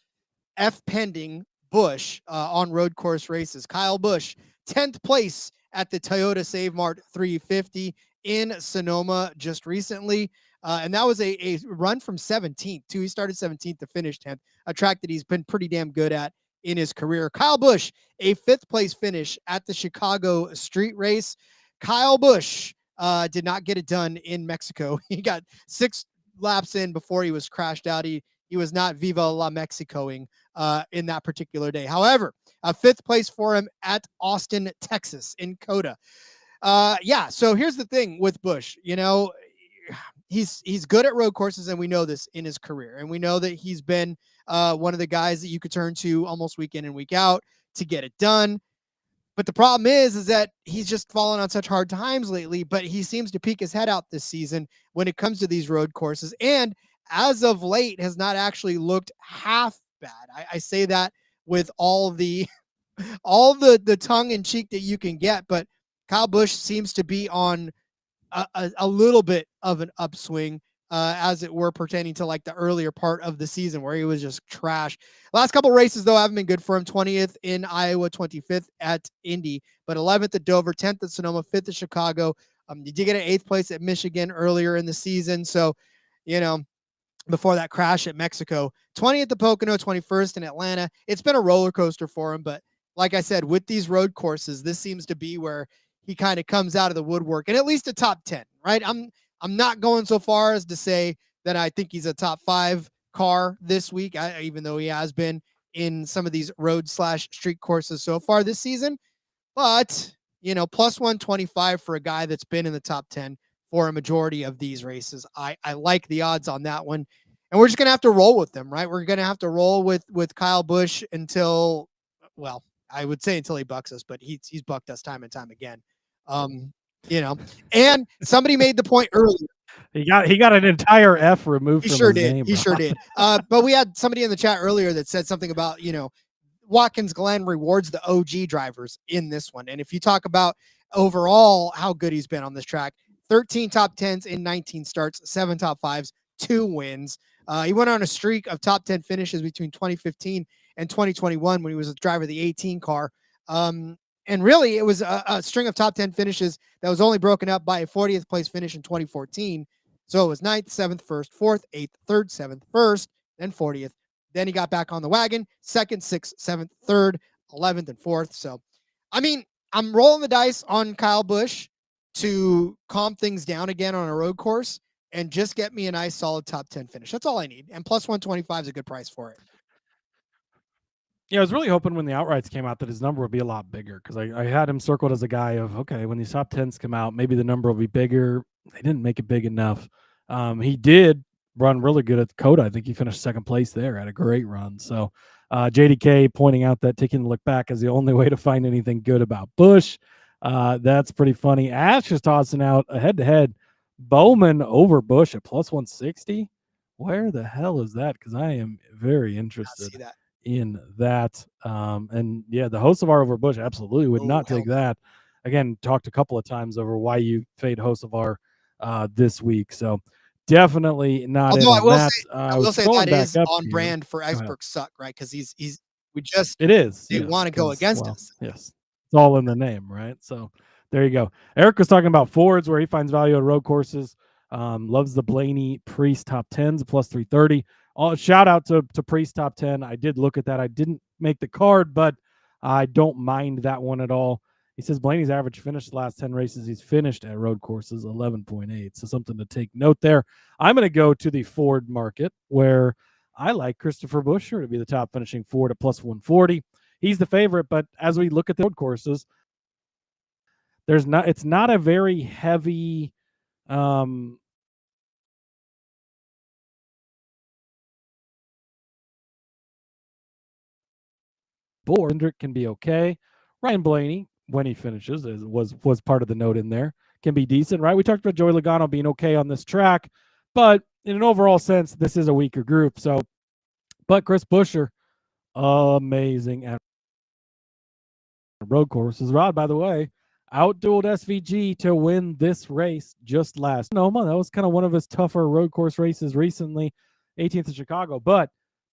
F. Pending Busch on road course races. Kyle Busch, 10th place at the Toyota Save Mart 350 in Sonoma just recently. And that was a run from 17th too. He started 17th to finish 10th, a track that he's been pretty damn good at in his career. Kyle Busch, a 5th place finish at the Chicago street race. Kyle Busch did not get it done in Mexico. He got 6 laps in before he was crashed out. He was not Viva la Mexicoing in that particular day. However, a 5th place for him at Austin, Texas in Coda. So here's the thing with Busch. He's good at road courses, and we know this in his career. And we know that he's been one of the guys that you could turn to almost week in and week out to get it done. But the problem is that he's just fallen on such hard times lately, but he seems to peek his head out this season when it comes to these road courses. And as of late has not actually looked half bad. I say that with all the tongue in cheek that you can get, but Kyle Busch seems to be on a little bit of an upswing, as it were, pertaining to like the earlier part of the season where he was just trash. Last couple races, though, haven't been good for him. 20th in Iowa, 25th at Indy, but 11th at Dover, 10th at Sonoma, 5th at Chicago. He did get an 8th place at Michigan earlier in the season. So, before that crash at Mexico, 20 at the Pocono, 21st in Atlanta. It's been a roller coaster for him, but like I said, with these road courses, this seems to be where he kind of comes out of the woodwork and at least a top 10, right? I'm not going so far as to say that I think he's a top 5 car this week, even though he has been in some of these road/street courses so far this season. But, plus 125 for a guy that's been in the top 10 for a majority of these races. I like the odds on that one. And we're just going to have to roll with them, right? We're going to have to roll with Kyle Busch until, well, I would say until he bucks us, but he's bucked us time and time again. And somebody made the point earlier. He got an entire F removed from his name. He sure did. But we had somebody in the chat earlier that said something about, Watkins Glen rewards the OG drivers in this one. And if you talk about overall how good he's been on this track, 13 top 10s in 19 starts, 7 top 5s, 2 wins. He went on a streak of top 10 finishes between 2015 and 2021 when he was a driver of the 18 car. And really, it was a string of top 10 finishes that was only broken up by a 40th place finish in 2014. So it was 9th, 7th, 1st, 4th, 8th, 3rd, 7th, 1st, then 40th. Then he got back on the wagon, 2nd, 6th, 7th, 3rd, 11th, and 4th. So, I mean, I'm rolling the dice on Kyle Busch to calm things down again on a road course and just get me a nice solid top 10 finish. That's all I need. And plus 125 is a good price for it. Yeah, I was really hoping when the outrights came out that his number would be a lot bigger because I had him circled as a guy of, okay, when these top 10s come out, maybe the number will be bigger. They didn't make it big enough. He did run really good at Coda. I think he finished 2nd place there, had a great run. So JDK pointing out that taking a look back is the only way to find anything good about Busch. That's pretty funny. Ash is tossing out a head-to-head Bowman over Busch at plus 160. Where the hell is that? Because I am very interested in that. And yeah, the Hocevar over Busch absolutely would not take that. Again, talked a couple of times over why you fade Hocevar this week. So definitely not. Although I will say that is on brand for Iceberg Suck, right? Because it is. They want to go against us. Yes. It's all in the name, right? So there you go. Eric was talking about Fords where he finds value at road courses. Loves the Blaney Priest top 10s plus 330. Shout out to Priest top 10. I did look at that. I didn't make the card, but I don't mind that one at all. He says Blaney's average finish the last 10 races he's finished at road courses 11.8. So something to take note there. I'm going to go to the Ford market where I like Christopher Buescher to be the top finishing Ford at plus 140. He's the favorite, but as we look at the road courses, it's not a very heavy Bull. Hendrick can be okay. Ryan Blaney, when he finishes, was part of the note in there, can be decent, right? We talked about Joey Logano being okay on this track, but in an overall sense, this is a weaker group. So, but Chris Buescher, amazing at road courses. Rod, by the way, outdueled SVG to win this race just last Sonoma. That was kind of one of his tougher road course races recently, 18th at Chicago, but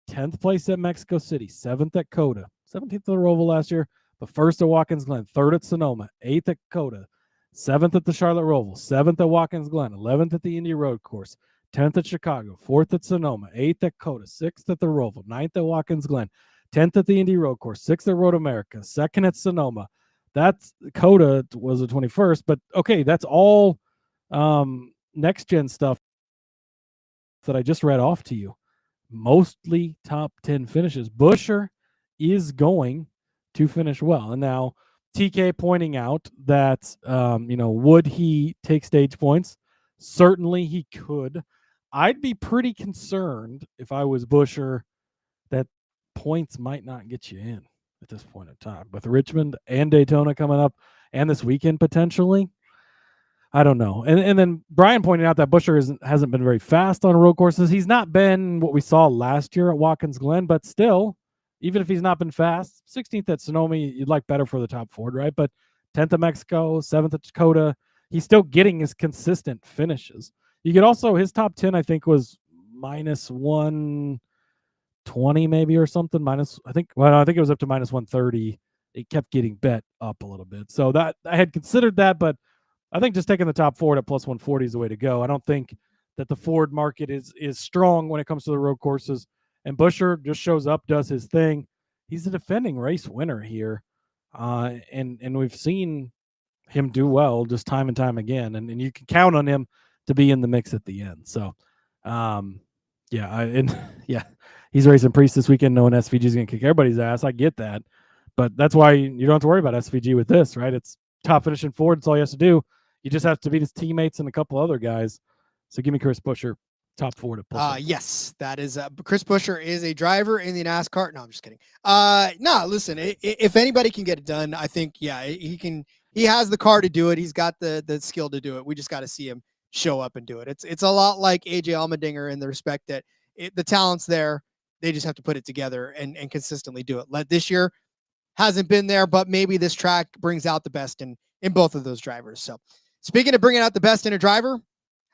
10th place at Mexico City, 7th at Coda, 17th at the Roval last year, but 1st at Watkins Glen, 3rd at Sonoma, 8th at Coda, 7th at the Charlotte Roval, 7th at Watkins Glen, 11th at the Indy Road Course, 10th at Chicago, 4th at Sonoma, 8th at Coda, 6th at the Roval, 9th at Watkins Glen, 10th at the Indy Road Course, 6th at Road America, 2nd at Sonoma. That's Coda was the 21st, but okay, that's all next gen stuff that I just read off to you. Mostly top 10 finishes. Buescher is going to finish well. And now TK pointing out that, would he take stage points? Certainly he could. I'd be pretty concerned if I was Buescher that points might not get you in at this point in time. With Richmond and Daytona coming up and this weekend potentially, I don't know. And then Brian pointed out that Buescher hasn't been very fast on road courses. He's not been what we saw last year at Watkins Glen, but still, even if he's not been fast, 16th at Sonoma, you'd like better for the top Ford, right? But 10th at Mexico, 7th at Dakota, he's still getting his consistent finishes. You could also, his top 10, I think, was minus 120 maybe or something. I think it was up to minus 130. It kept getting bet up a little bit. So that I had considered that, but I think just taking the top Ford at plus 140 is the way to go. I don't think that the Ford market is strong when it comes to the road courses. And Buescher just shows up, does his thing. He's a defending race winner here. And we've seen him do well just time and time again. And you can count on him to be in the mix at the end. So, he's racing Priest this weekend, knowing SVG is going to kick everybody's ass. I get that. But that's why you don't have to worry about SVG with this, right? It's top finishing Ford. That's all he has to do. You just have to beat his teammates and a couple other guys. So give me Chris Buescher, top 4 to push. Yes, that is Chris Buescher is a driver in the NASCAR. No, I'm just kidding. No, listen, if anybody can get it done, I think, he can. He has the car to do it. He's got the skill to do it. We just got to see him show up and do it. It's a lot like AJ Allmendinger in the respect that the talent's there. They just have to put it together and consistently do it. This year hasn't been there, but maybe this track brings out the best in both of those drivers. So speaking of bringing out the best in a driver,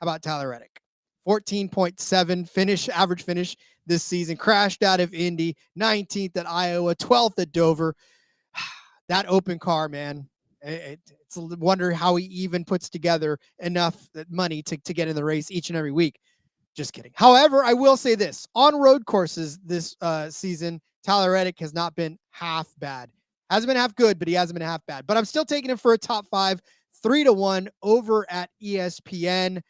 how about Tyler Reddick? 14.7 average finish this season, crashed out of Indy, 19th at Iowa, 12th at Dover. That open car, man, it's a wonder how he even puts together enough money to get in the race each and every week. Just kidding. However, I will say this. On road courses this season, Tyler Reddick has not been half bad. Hasn't been half good, but he hasn't been half bad. But I'm still taking him for a top 5, 3-1 over at ESPN.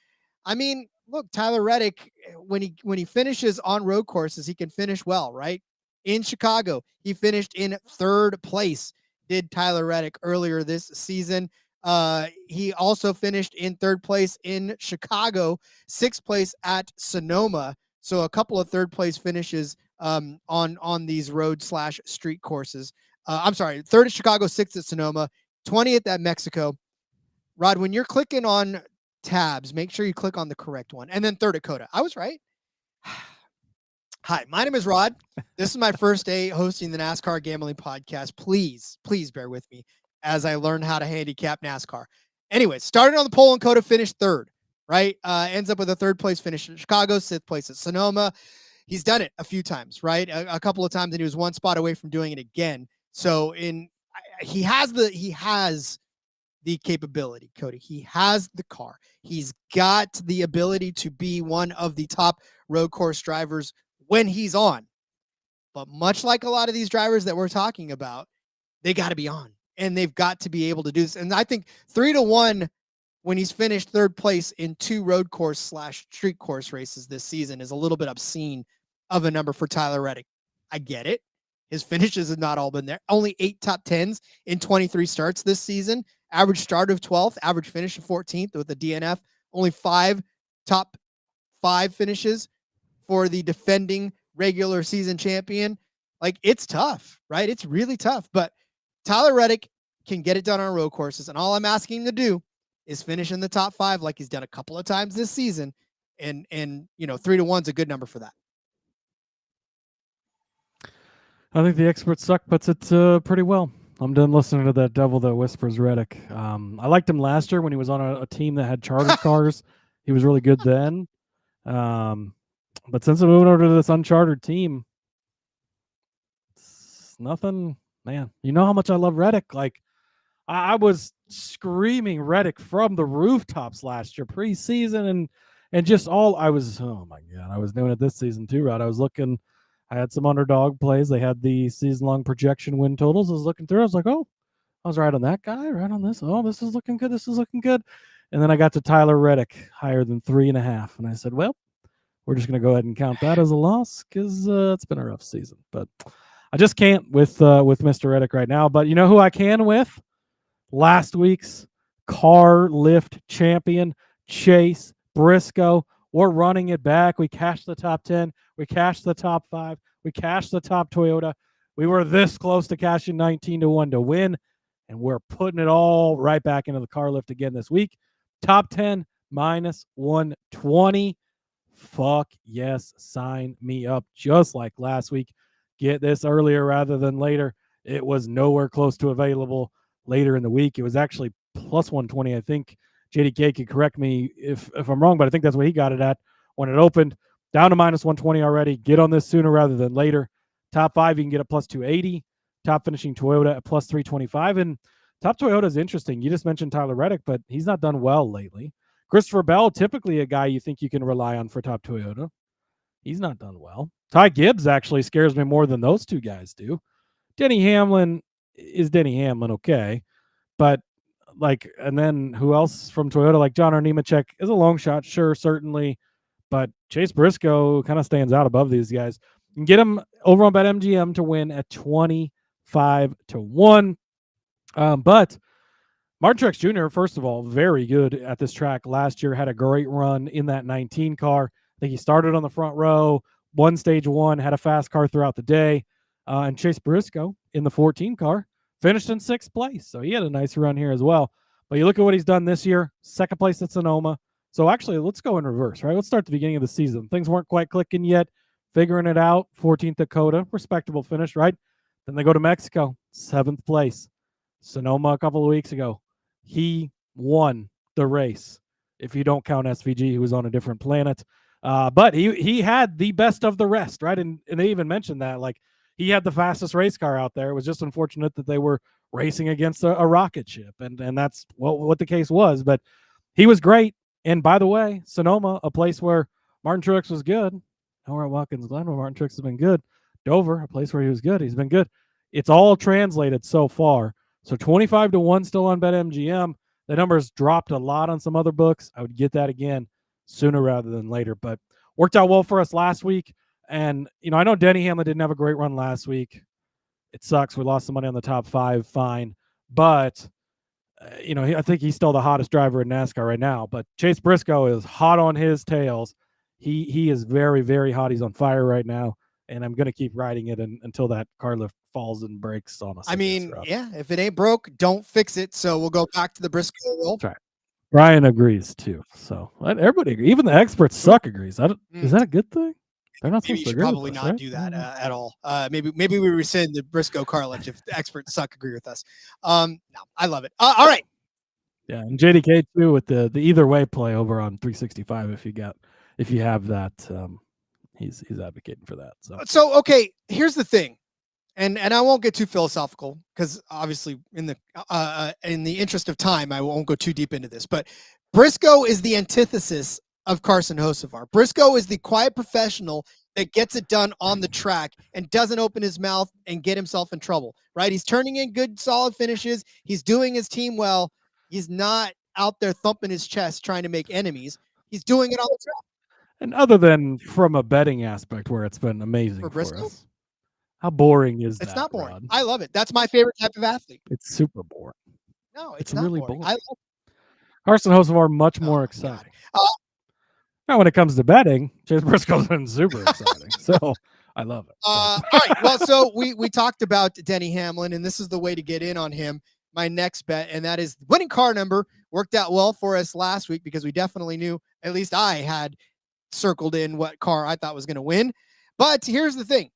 I mean, look, Tyler Reddick, when he finishes on road courses, he can finish well, right? In Chicago, he finished in 3rd place, did Tyler Reddick earlier this season. He also finished in 3rd place in Chicago, 6th place at Sonoma. So a couple of 3rd place finishes on these road/street courses. I'm sorry, 3rd at Chicago, 6th at Sonoma, 20th at Mexico. Rod, when you're clicking on tabs, make sure you click on the correct one. And then 3rd at Coda. I was right. Hi, my name is Rod. This is my first day hosting the NASCAR Gambling Podcast. Please bear with me as I learn how to handicap NASCAR. Anyway, started on the pole in Coda, finished 3rd, right? Ends up with a 3rd place finish in Chicago, 6th place at Sonoma. He's done it a few times, right? A couple of times, and he was one spot away from doing it again. So he has the capability, Cody. He has the car. He's got the ability to be one of the top road course drivers when he's on. But much like a lot of these drivers that we're talking about, they got to be on, and they've got to be able to do this. And I think 3-1 when he's finished 3rd place in 2 road course/street course races this season is a little bit obscene of a number for Tyler Reddick. I get it. His finishes have not all been there. Only 8 top 10s in 23 starts this season. Average start of 12th, average finish of 14th with a DNF. Only 5 top 5 finishes for the defending regular season champion. Like, it's tough, right? It's really tough. But Tyler Reddick can get it done on road courses. And all I'm asking him to do is finish in the top 5 like he's done a couple of times this season. And 3-1 is a good number for that. I think the expert suck puts it pretty well. I'm done listening to that devil that whispers Reddick. I liked him last year when he was on a team that had chartered cars. He was really good then. But since I'm moving over to this unchartered team, it's nothing, man. You know how much I love Reddick. Like, I was screaming Reddick from the rooftops last year, preseason, and just all I was, oh my God, I was doing it this season too, Rod. I was looking. I had some underdog plays. They had the season-long projection win totals. I was looking through. I was like, oh, I was right on that guy, right on this. Oh, this is looking good. This is looking good. And then I got to Tyler Reddick, higher than 3.5. And I said, well, we're just going to go ahead and count that as a loss because it's been a rough season. But I just can't with Mr. Reddick right now. But you know who I can with? Last week's car lift champion, Chase Briscoe. We're running it back. We cashed the top 10. We cashed the top 5. We cashed the top Toyota. We were this close to cashing 19-1 to win, and we're putting it all right back into the car lift again this week. Top 10 minus 120. Fuck yes, sign me up. Just like last week. Get this earlier rather than later. It was nowhere close to available later in the week. It was actually plus 120, I think. JDK could correct me if I'm wrong, but I think that's what he got it at when it opened. Down to minus 120 already. Get on this sooner rather than later. Top 5, you can get a plus 280. Top finishing Toyota at plus 325. And top Toyota is interesting. You just mentioned Tyler Reddick, but he's not done well lately. Christopher Bell, typically a guy you think you can rely on for top Toyota. He's not done well. Ty Gibbs actually scares me more than those two guys do. Denny Hamlin is Denny Hamlin, okay. But and then who else from Toyota? Like John Nemechek is a long shot, sure, certainly. But Chase Briscoe kind of stands out above these guys. You can get him over on BetMGM to win at 25-1. But Martin Truex Jr., first of all, very good at this track last year, had a great run in that 19 car. I think he started on the front row, won stage 1, had a fast car throughout the day. And Chase Briscoe in the 14 car finished in 6th place. So he had a nice run here as well. But you look at what he's done this year, 2nd place at Sonoma. So actually, let's go in reverse, right? Let's start at the beginning of the season. Things weren't quite clicking yet, figuring it out. 14th Dakota, respectable finish, right? Then they go to Mexico, 7th place. Sonoma a couple of weeks ago. He won the race. If you don't count SVG, he was on a different planet. But he had the best of the rest, right? And they even mentioned that, he had the fastest race car out there. It was just unfortunate that they were racing against a rocket ship, and that's what the case was. But he was great. And by the way, Sonoma, a place where Martin Truex was good. Now we're at Watkins Glen, where Martin Truex has been good. Dover, a place where he was good. He's been good. It's all translated so far. So 25-1 still on BetMGM. The numbers dropped a lot on some other books. I would get that again sooner rather than later, but worked out well for us last week. And, I know Denny Hamlin didn't have a great run last week. It sucks. We lost some money on the top 5, fine. But, I think he's still the hottest driver in NASCAR right now. But Chase Briscoe is hot on his tails. He is very, very hot. He's on fire right now. And I'm going to keep riding it until that car lift falls and breaks on us. Yeah, if it ain't broke, don't fix it. So we'll go back to the Briscoe rule. That's right. Brian agrees too. So everybody agrees. Even the experts suck agrees. Is that a good thing? They're not supposed to agree. Probably with us, not right? do that at all. Maybe we rescind the Briscoe car lift if the experts suck agree with us. No, I love it. All right. Yeah, and JDK too with the either way play over on 365 if you have that. He's advocating for that. So okay, here's the thing, and I won't get too philosophical because obviously in the interest of time I won't go too deep into this. But Briscoe is the antithesis of Carson Hocevar. Briscoe is the quiet professional that gets it done on the track and doesn't open his mouth and get himself in trouble. Right? He's turning in good, solid finishes. He's doing his team well. He's not out there thumping his chest trying to make enemies. He's doing it on the track. And other than from a betting aspect where it's been amazing for Briscoe? us, how boring is that? It's not boring. Rod? I love it. That's my favorite type of athlete. It's super boring. No, it's not really boring. boring. I love it. Carson Hocevar much more exciting. Now, when it comes to betting, Chase Briscoe's been super exciting. So I love it. All right. Well, so we talked about Denny Hamlin, and this is the way to get in on him. My next bet, and that is winning car number. Worked out well for us last week because we definitely knew, at least I had circled in what car I thought was going to win. But here's the thing,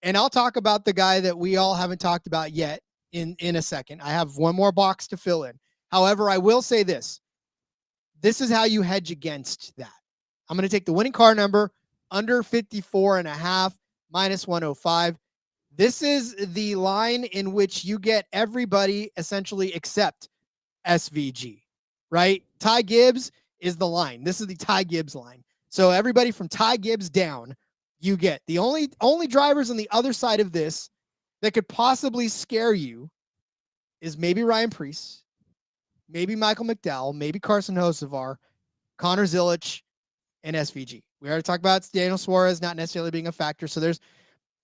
and I'll talk about the guy that we all haven't talked about yet in a second. I have one more box to fill in. However, I will say this. This is how you hedge against that. I'm going to take the winning car number under 54.5 minus 105. This is the line in which you get everybody essentially except SVG, right? Ty Gibbs is the line. This is the Ty Gibbs line. So everybody from Ty Gibbs down, you get. The only drivers on the other side of this that could possibly scare you is maybe Ryan Preece, maybe Michael McDowell, maybe Carson Hocevar, Connor Zilic, and SVG. We already talked about Daniel Suarez not necessarily being a factor. So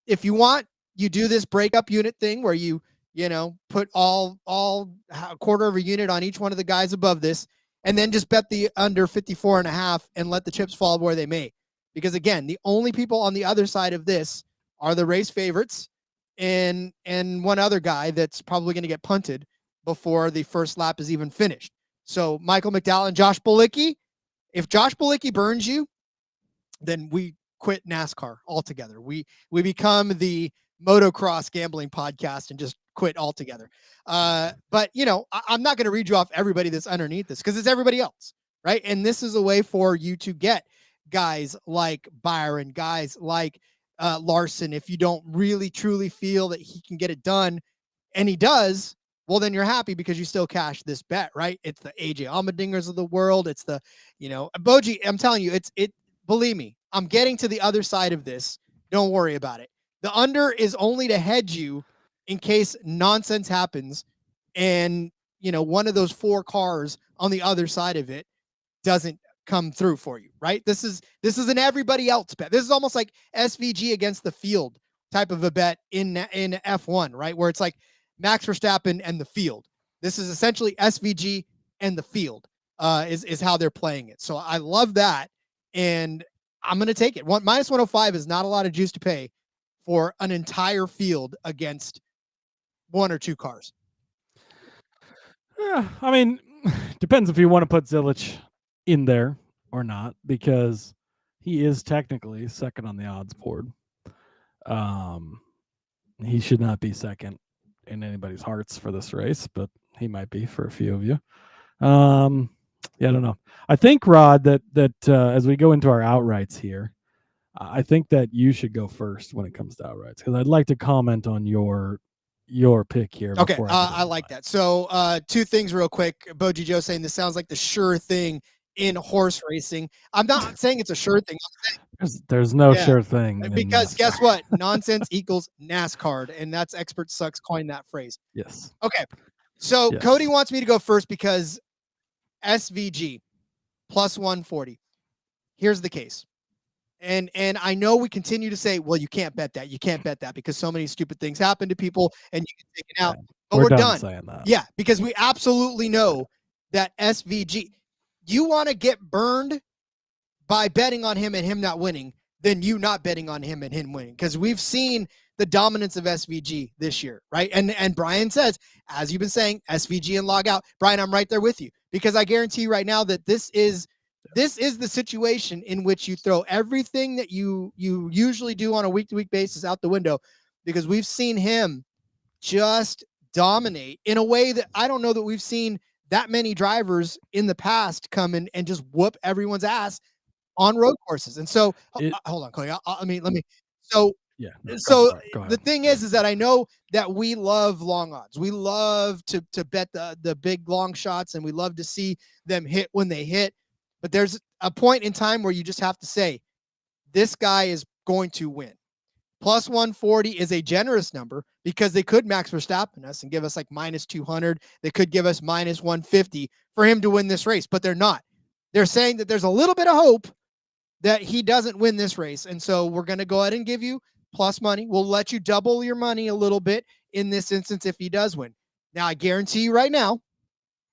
if you want, you do this breakup unit thing where you put all a quarter of a unit on each one of the guys above this, and then just bet the under 54.5 and let the chips fall where they may. Because again, the only people on the other side of this are the race favorites and one other guy that's probably going to get punted before the first lap is even finished. So Michael McDowell and Josh Bilicki. If Josh Bilicki burns you, then we quit NASCAR altogether. We become the motocross gambling podcast and just quit altogether. But I'm not going to read you off everybody that's underneath this because it's everybody else, right? And this is a way for you to get guys like Byron, guys like Larson. If you don't really truly feel that he can get it done, and he does, well, then you're happy because you still cash this bet, right? It's the AJ Allmendingers of the world. It's the, Boji, I'm telling you, believe me, I'm getting to the other side of this. Don't worry about it. The under is only to hedge you in case nonsense happens and, one of those 4 cars on the other side of it doesn't come through for you, right? This is an everybody else bet. This is almost like SVG against the field type of a bet in F1, right? Where it's like Max Verstappen and the field. This is essentially SVG and the field is how they're playing it. So I love that, and I'm going to take it. Minus 105 is not a lot of juice to pay for an entire field against 1 or 2 cars. Yeah, I mean, depends if you want to put Zilich in there or not, because he is technically second on the odds board. He should not be second in anybody's hearts for this race, but he might be for a few of you. Yeah, I don't know. I think, Rod, that as we go into our outrights here, I think that you should go first when it comes to outrights, because I'd like to comment on your pick here. Okay, I like that. So 2 things real quick. Boji Joe saying this sounds like the sure thing in horse racing. I'm not saying it's a sure thing. There's no sure thing. Because guess what? Nonsense equals NASCAR, and that's Expert Sucks coined that phrase. Yes. Okay. So yes. Cody wants me to go first because SVG plus 140. Here's the case. And I know we continue to say, well, you can't bet that. You can't bet that because so many stupid things happen to people and you can take it out. But we're done saying that. Yeah, because we absolutely know that SVG, you want to get burned by betting on him and him not winning, then you not betting on him and him winning. Because we've seen the dominance of SVG this year, right? And Brian says, as you've been saying, SVG and log out. Brian, I'm right there with you, because I guarantee you right now that this is the situation in which you throw everything that you usually do on a week-to-week basis out the window, because we've seen him just dominate in a way that I don't know that we've seen that many drivers in the past come in and just whoop everyone's ass on road courses. And so, hold on, Cody. Let me. So, the thing is that I know that we love long odds. We love to bet the big long shots, and we love to see them hit when they hit. But there's a point in time where you just have to say, this guy is going to win. Plus 140 is a generous number because they could Max Verstappen us and give us like minus 200. They could give us minus 150 for him to win this race, but they're not. They're saying that there's a little bit of hope that he doesn't win this race. And so we're going to go ahead and give you plus money. We'll let you double your money a little bit in this instance if he does win. Now, I guarantee you right now,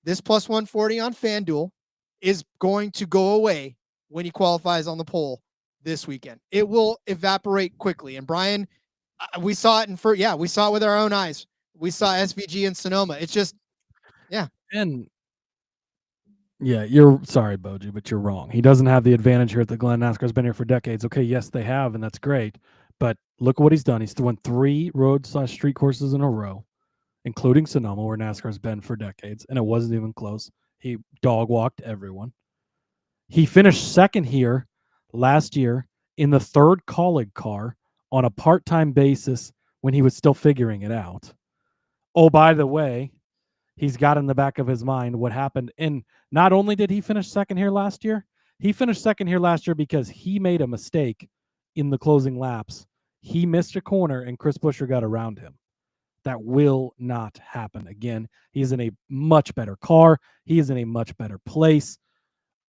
this plus 140 on FanDuel is going to go away when he qualifies on the pole this weekend. It will evaporate quickly. And Brian, we saw it we saw it with our own eyes. We saw SVG in Sonoma. It's just, And you're sorry, Boji, but you're wrong. He doesn't have the advantage here at the Glen. NASCAR's been here for decades. Okay, yes, they have, and that's great. But look what he's done. He's won 3 road/street courses in a row, including Sonoma, where NASCAR's been for decades, and it wasn't even close. He dog walked everyone. He finished second here last year in the 3rd colleague car on a part-time basis when he was still figuring it out. Oh, by the way, he's got in the back of his mind what happened. And not only did he finish second here last year, he finished second here last year because he made a mistake in the closing laps. He missed a corner and Chris Buescher got around him. That will not happen again. He's in a much better car. He is in a much better place.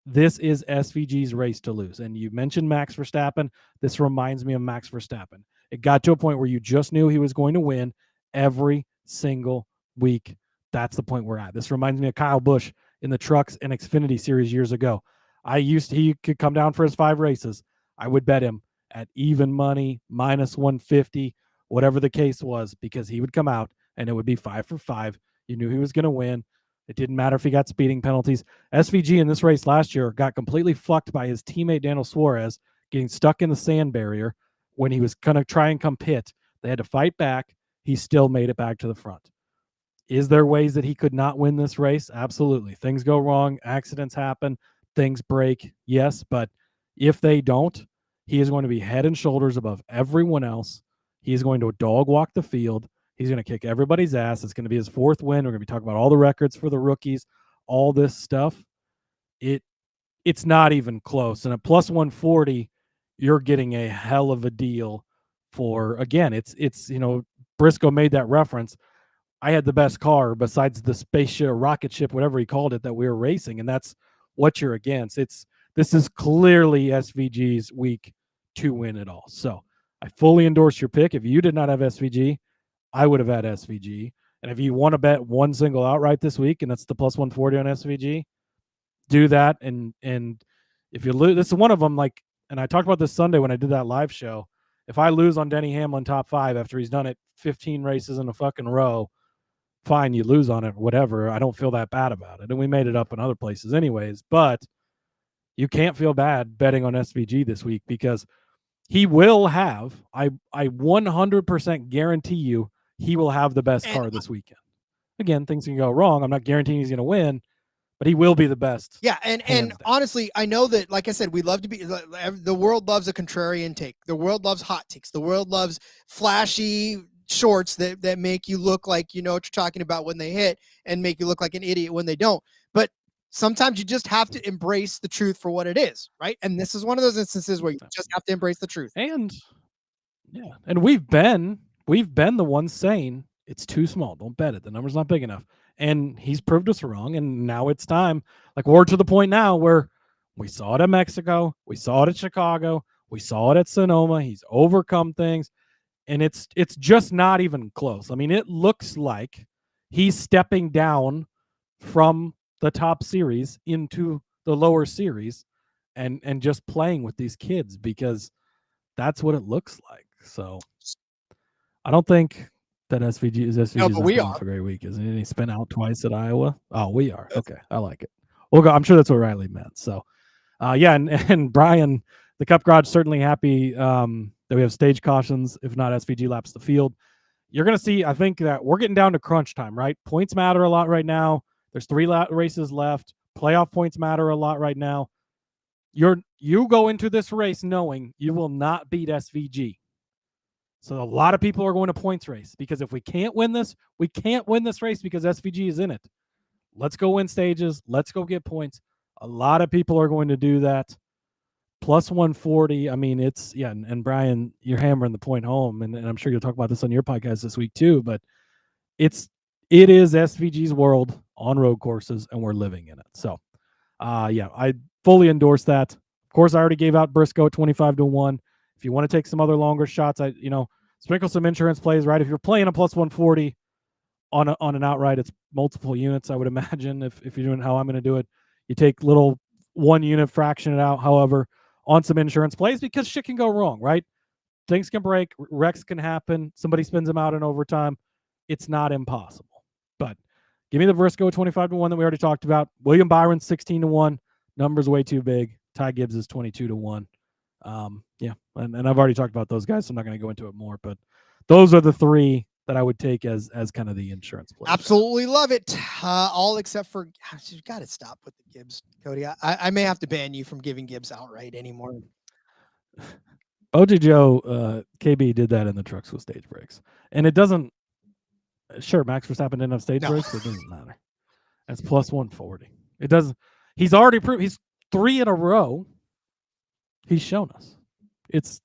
This is SVG's race to lose. And you mentioned Max Verstappen. This reminds me of Max Verstappen. It got to a point where you just knew he was going to win every single week. That's the point we're at. This reminds me of Kyle Busch in the Trucks and Xfinity Series years ago. He could come down for his 5 races. I would bet him at even money, minus 150, whatever the case was, because he would come out and it would be 5 for 5. You knew he was going to win. It didn't matter if he got speeding penalties. SVG in this race last year got completely fucked by his teammate Daniel Suarez getting stuck in the sand barrier when he was going to try and come pit. They had to fight back. He still made it back to the front. Is there ways that he could not win this race? Absolutely. Things go wrong. Accidents happen. Things break. Yes, but if they don't, he is going to be head and shoulders above everyone else. He is going to dog walk the field. He's going to kick everybody's ass. It's going to be his fourth win. We're going to be talking about all the records for the rookies, all this stuff. It's not even close. And at plus 140, you're getting a hell of a deal for, again, it's Briscoe made that reference. I had the best car besides the spaceship, rocket ship, whatever he called it, that we were racing. And that's what you're against. This is clearly SVG's week to win it all. So I fully endorse your pick. If you did not have SVG, I would have had SVG. And if you want to bet one single outright this week, and that's the plus 140 on SVG, do that. And if you lose, this is one of them, like, and I talked about this Sunday when I did that live show. If I lose on Denny Hamlin top 5 after he's done it 15 races in a fucking row, fine, you lose on it, whatever. I don't feel that bad about it. And we made it up in other places anyways, but you can't feel bad betting on SVG this week because he will have, I 100% guarantee you, he will have the best car this weekend. Again, things can go wrong. I'm not guaranteeing he's going to win, but he will be the best. Yeah, and honestly, I know that, like I said, we love to be, the world loves a contrarian take. The world loves hot takes. The world loves flashy shorts that make you look like you know what you're talking about when they hit and make you look like an idiot when they don't. But sometimes you just have to embrace the truth for what it is, right? And this is one of those instances where you just have to embrace the truth. And yeah, and we've been the ones saying it's too small. Don't bet it. The number's not big enough. And he's proved us wrong. And now it's time. Like, we're to the point now where we saw it at Mexico, we saw it at Chicago, we saw it at Sonoma. He's overcome things, and it's just not even close. I mean, it looks like he's stepping down from the top series into the lower series and just playing with these kids, because that's what it looks like. So I don't think that SVG is no, but we are for a great week, isn't it? He spent out twice at Iowa. Oh, we are. Okay. I like it. We'll go. I'm sure that's what Riley meant. So yeah. And Brian, the Cup Garage, certainly happy that we have stage cautions. If not, SVG laps the field. You're going to see, I think that we're getting down to crunch time, right? Points matter a lot right now. There's 3 races left. Playoff points matter a lot right now. You go into this race knowing you will not beat SVG. So a lot of people are going to points race, because if we can't win this race because SVG is in it. Let's go win stages. Let's go get points. A lot of people are going to do that. Plus 140. I mean, it's, yeah. And Brian, you're hammering the point home, and I'm sure you'll talk about this on your podcast this week too, but it is SVG's world on road courses, and we're living in it. So yeah, I fully endorse that. Of course, I already gave out Briscoe 25-1. If you want to take some other longer shots, sprinkle some insurance plays, right? If you're playing a plus 140 on an outright, it's multiple units, I would imagine. If you're doing how I'm going to do it, you take little 1 unit, fraction it out, however, on some insurance plays, because shit can go wrong, right? Things can break, wrecks can happen, somebody spins them out in overtime. It's not impossible. But give me the Briscoe 25-1 that we already talked about. William Byron 16-1. Number's way too big. Ty Gibbs is 22-1. Yeah, and I've already talked about those guys, so I'm not going to go into it more, but those are the 3 that I would take as kind of the insurance play. Absolutely love it. All except for, you got to stop with the Gibbs, Cody. I may have to ban you from giving Gibbs outright anymore. OG Joe, KB did that in the trucks with stage breaks, and it doesn't. Sure, Max Verstappen didn't have stage breaks, but it doesn't matter. That's plus 140. It doesn't. He's already proved. He's 3 in a row. He's shown us. It's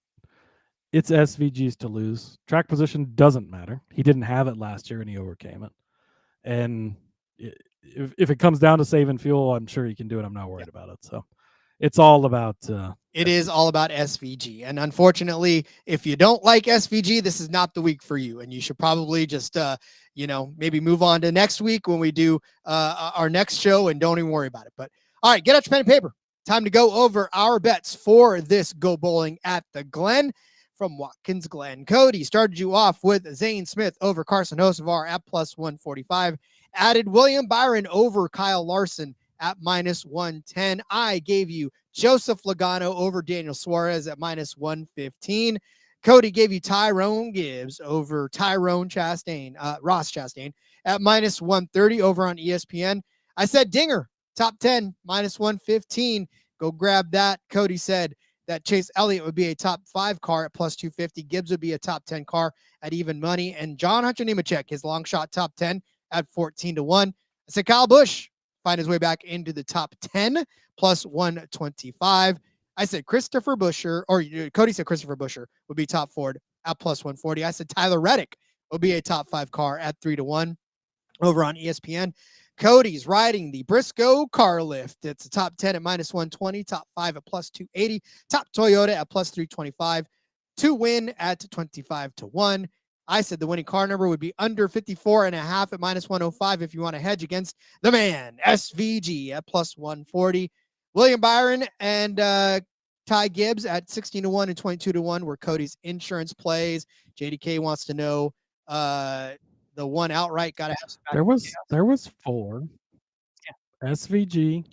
SVG's to lose. Track position doesn't matter. He didn't have it last year, and he overcame it. And if it comes down to saving fuel, I'm sure he can do it. I'm not worried about it. So it's all about it is all about SVG. And unfortunately, if you don't like SVG, this is not the week for you. And you should probably just maybe move on to next week when we do our next show, and don't even worry about it. But all right, get out your pen and paper. Time to go over our bets for this Go Bowling at the Glen from Watkins Glen. Cody started you off with Zane Smith over Carson Hocevar at plus 145. Added William Byron over Kyle Larson at minus 110. I gave you Joseph Logano over Daniel Suarez at minus 115. Cody gave you Tyrone Gibbs over Ross Chastain at minus 130 over on ESPN. I said Dinger, top 10, minus 115. Go grab that. Cody said that Chase Elliott would be a top 5 car at plus 250. Gibbs would be a top 10 car at even money. And John Hunter Nemechek, his long shot top 10 at 14-1. I said Kyle Busch find his way back into the top 10 plus 125. I said Christopher Buescher, or Cody said Christopher Buescher would be top Ford at plus 140. I said Tyler Reddick will be a top 5 car at 3-1 over on ESPN. Cody's riding the Briscoe car lift. It's a top 10 at minus 120, top 5 at plus 280, top Toyota at plus 325, to win at 25-1. I said the winning car number would be under 54.5 at minus 105 if you want to hedge against the man, SVG at plus 140. William Byron and Ty Gibbs at 16-1 and 22-1 were Cody's insurance plays. JDK wants to know the one outright got to have some. There was 4. Yeah. SVG,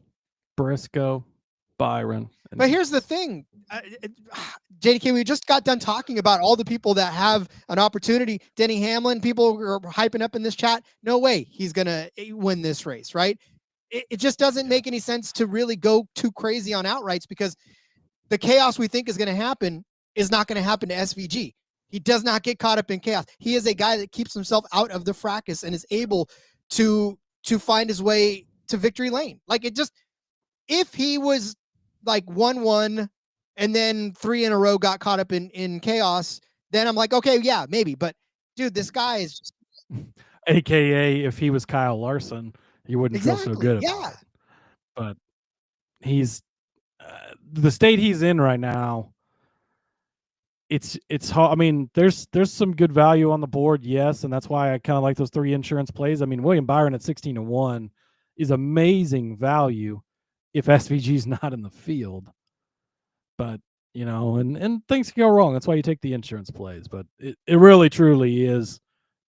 Briscoe, Byron. But here's the thing, JDK, we just got done talking about all the people that have an opportunity. Denny Hamlin, people are hyping up in this chat. No way he's going to win this race, right? It just doesn't make any sense to really go too crazy on outrights because the chaos we think is going to happen is not going to happen to SVG. He does not get caught up in chaos. He is a guy that keeps himself out of the fracas and is able to find his way to victory lane. Like if he was like 1-1 and then 3 in a row got caught up in chaos, then I'm like, okay, yeah, maybe. But dude, this guy is just AKA if he was Kyle Larson, he wouldn't feel so good about it. But he's the state he's in right now. It's hard. I mean, there's some good value on the board, yes, and that's why I kind of like those 3 insurance plays. I mean, William Byron at 16-1 is amazing value if SVG's not in the field. But and things can go wrong. That's why you take the insurance plays. But it really truly is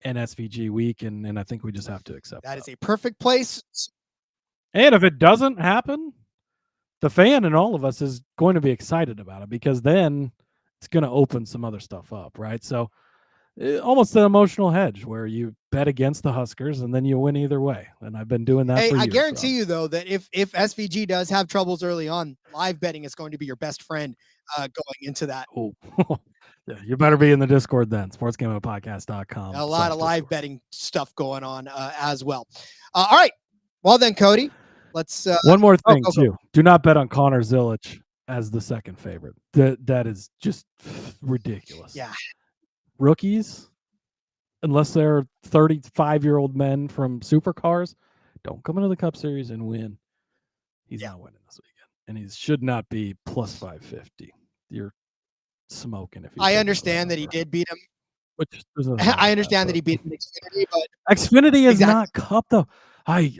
an SVG week, and I think we just have to accept that. That is a perfect place. And if it doesn't happen, the fan and all of us is going to be excited about it because then it's going to open some other stuff up, right? So almost an emotional hedge where you bet against the Huskers and then you win either way. And I've been doing that for years. I guarantee you, though, that if SVG does have troubles early on, live betting is going to be your best friend going into that. Oh, yeah, you better be in the Discord then, sportsgamblingpodcast.com. A lot of live betting stuff going on as well. All right. Well, then, Cody, let's one more thing, too. Do not bet on Connor Zilic as the second favorite. That is just ridiculous. Yeah. Rookies, unless they're 35-year-old men from supercars, don't come into the Cup Series and win. He's not winning this weekend. And he should not be plus 550. You're smoking if I understand that he did beat him. Which I understand that he beat him in Xfinity, but Xfinity is not Cup though. I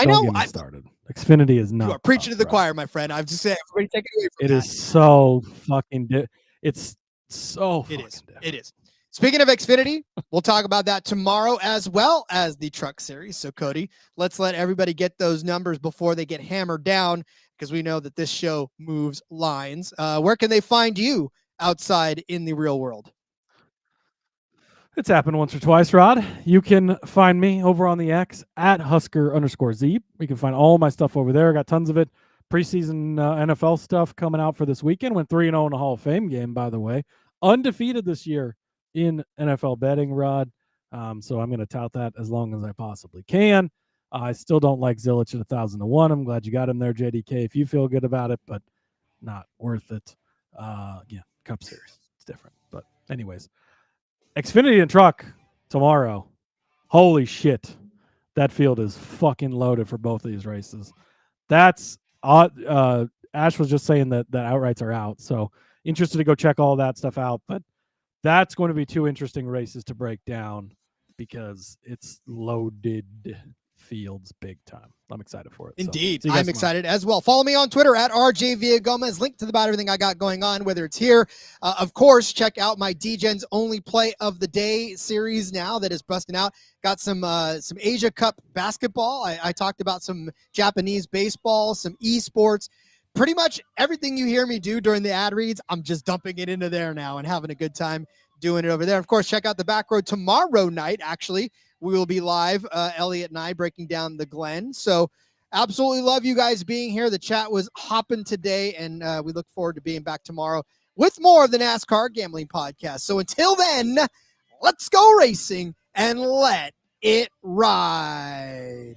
know. Get me started. Xfinity is not. You are preaching to the choir, my friend. I've just said everybody take it away from it. It is so fucking. It's so. It is. Speaking of Xfinity, we'll talk about that tomorrow as well as the Truck Series. So, Cody, let's let everybody get those numbers before they get hammered down because we know that this show moves lines. Where can they find you outside in the real world? It's happened once or twice, Rod. You can find me over on the X at Husker_Zeeb. You can find all my stuff over there. I got tons of it. Preseason NFL stuff coming out for this weekend. Went 3-0 in a Hall of Fame game, by the way. Undefeated this year in NFL betting, Rod. So I'm going to tout that as long as I possibly can. I still don't like Zilic at 1,000-1. I'm glad you got him there, JDK, if you feel good about it, but not worth it. Cup Series. It's different. But anyways, Xfinity and Truck tomorrow. Holy shit. That field is fucking loaded for both of these races. That's Ash was just saying that outrights are out. So interested to go check all that stuff out. But that's going to be 2 interesting races to break down because it's loaded fields big time. I'm excited for it. Indeed. So I'm excited as well. Follow me on Twitter at RJ Villagomez. Link to about everything I got going on, whether it's here. Of course, check out my DGens Only Play of the Day series now that is busting out. Got some Asia Cup basketball. I talked about some Japanese baseball, some esports. Pretty much everything you hear me do during the ad reads, I'm just dumping it into there now and having a good time doing it over there. Of course, check out the Back Road tomorrow night. Actually, we will be live, Elliot and I, breaking down the Glen. So Absolutely love you guys being here. The chat was hopping today, and we look forward to being back tomorrow with more of the NASCAR Gambling Podcast. So until then, let's go racing and let it ride.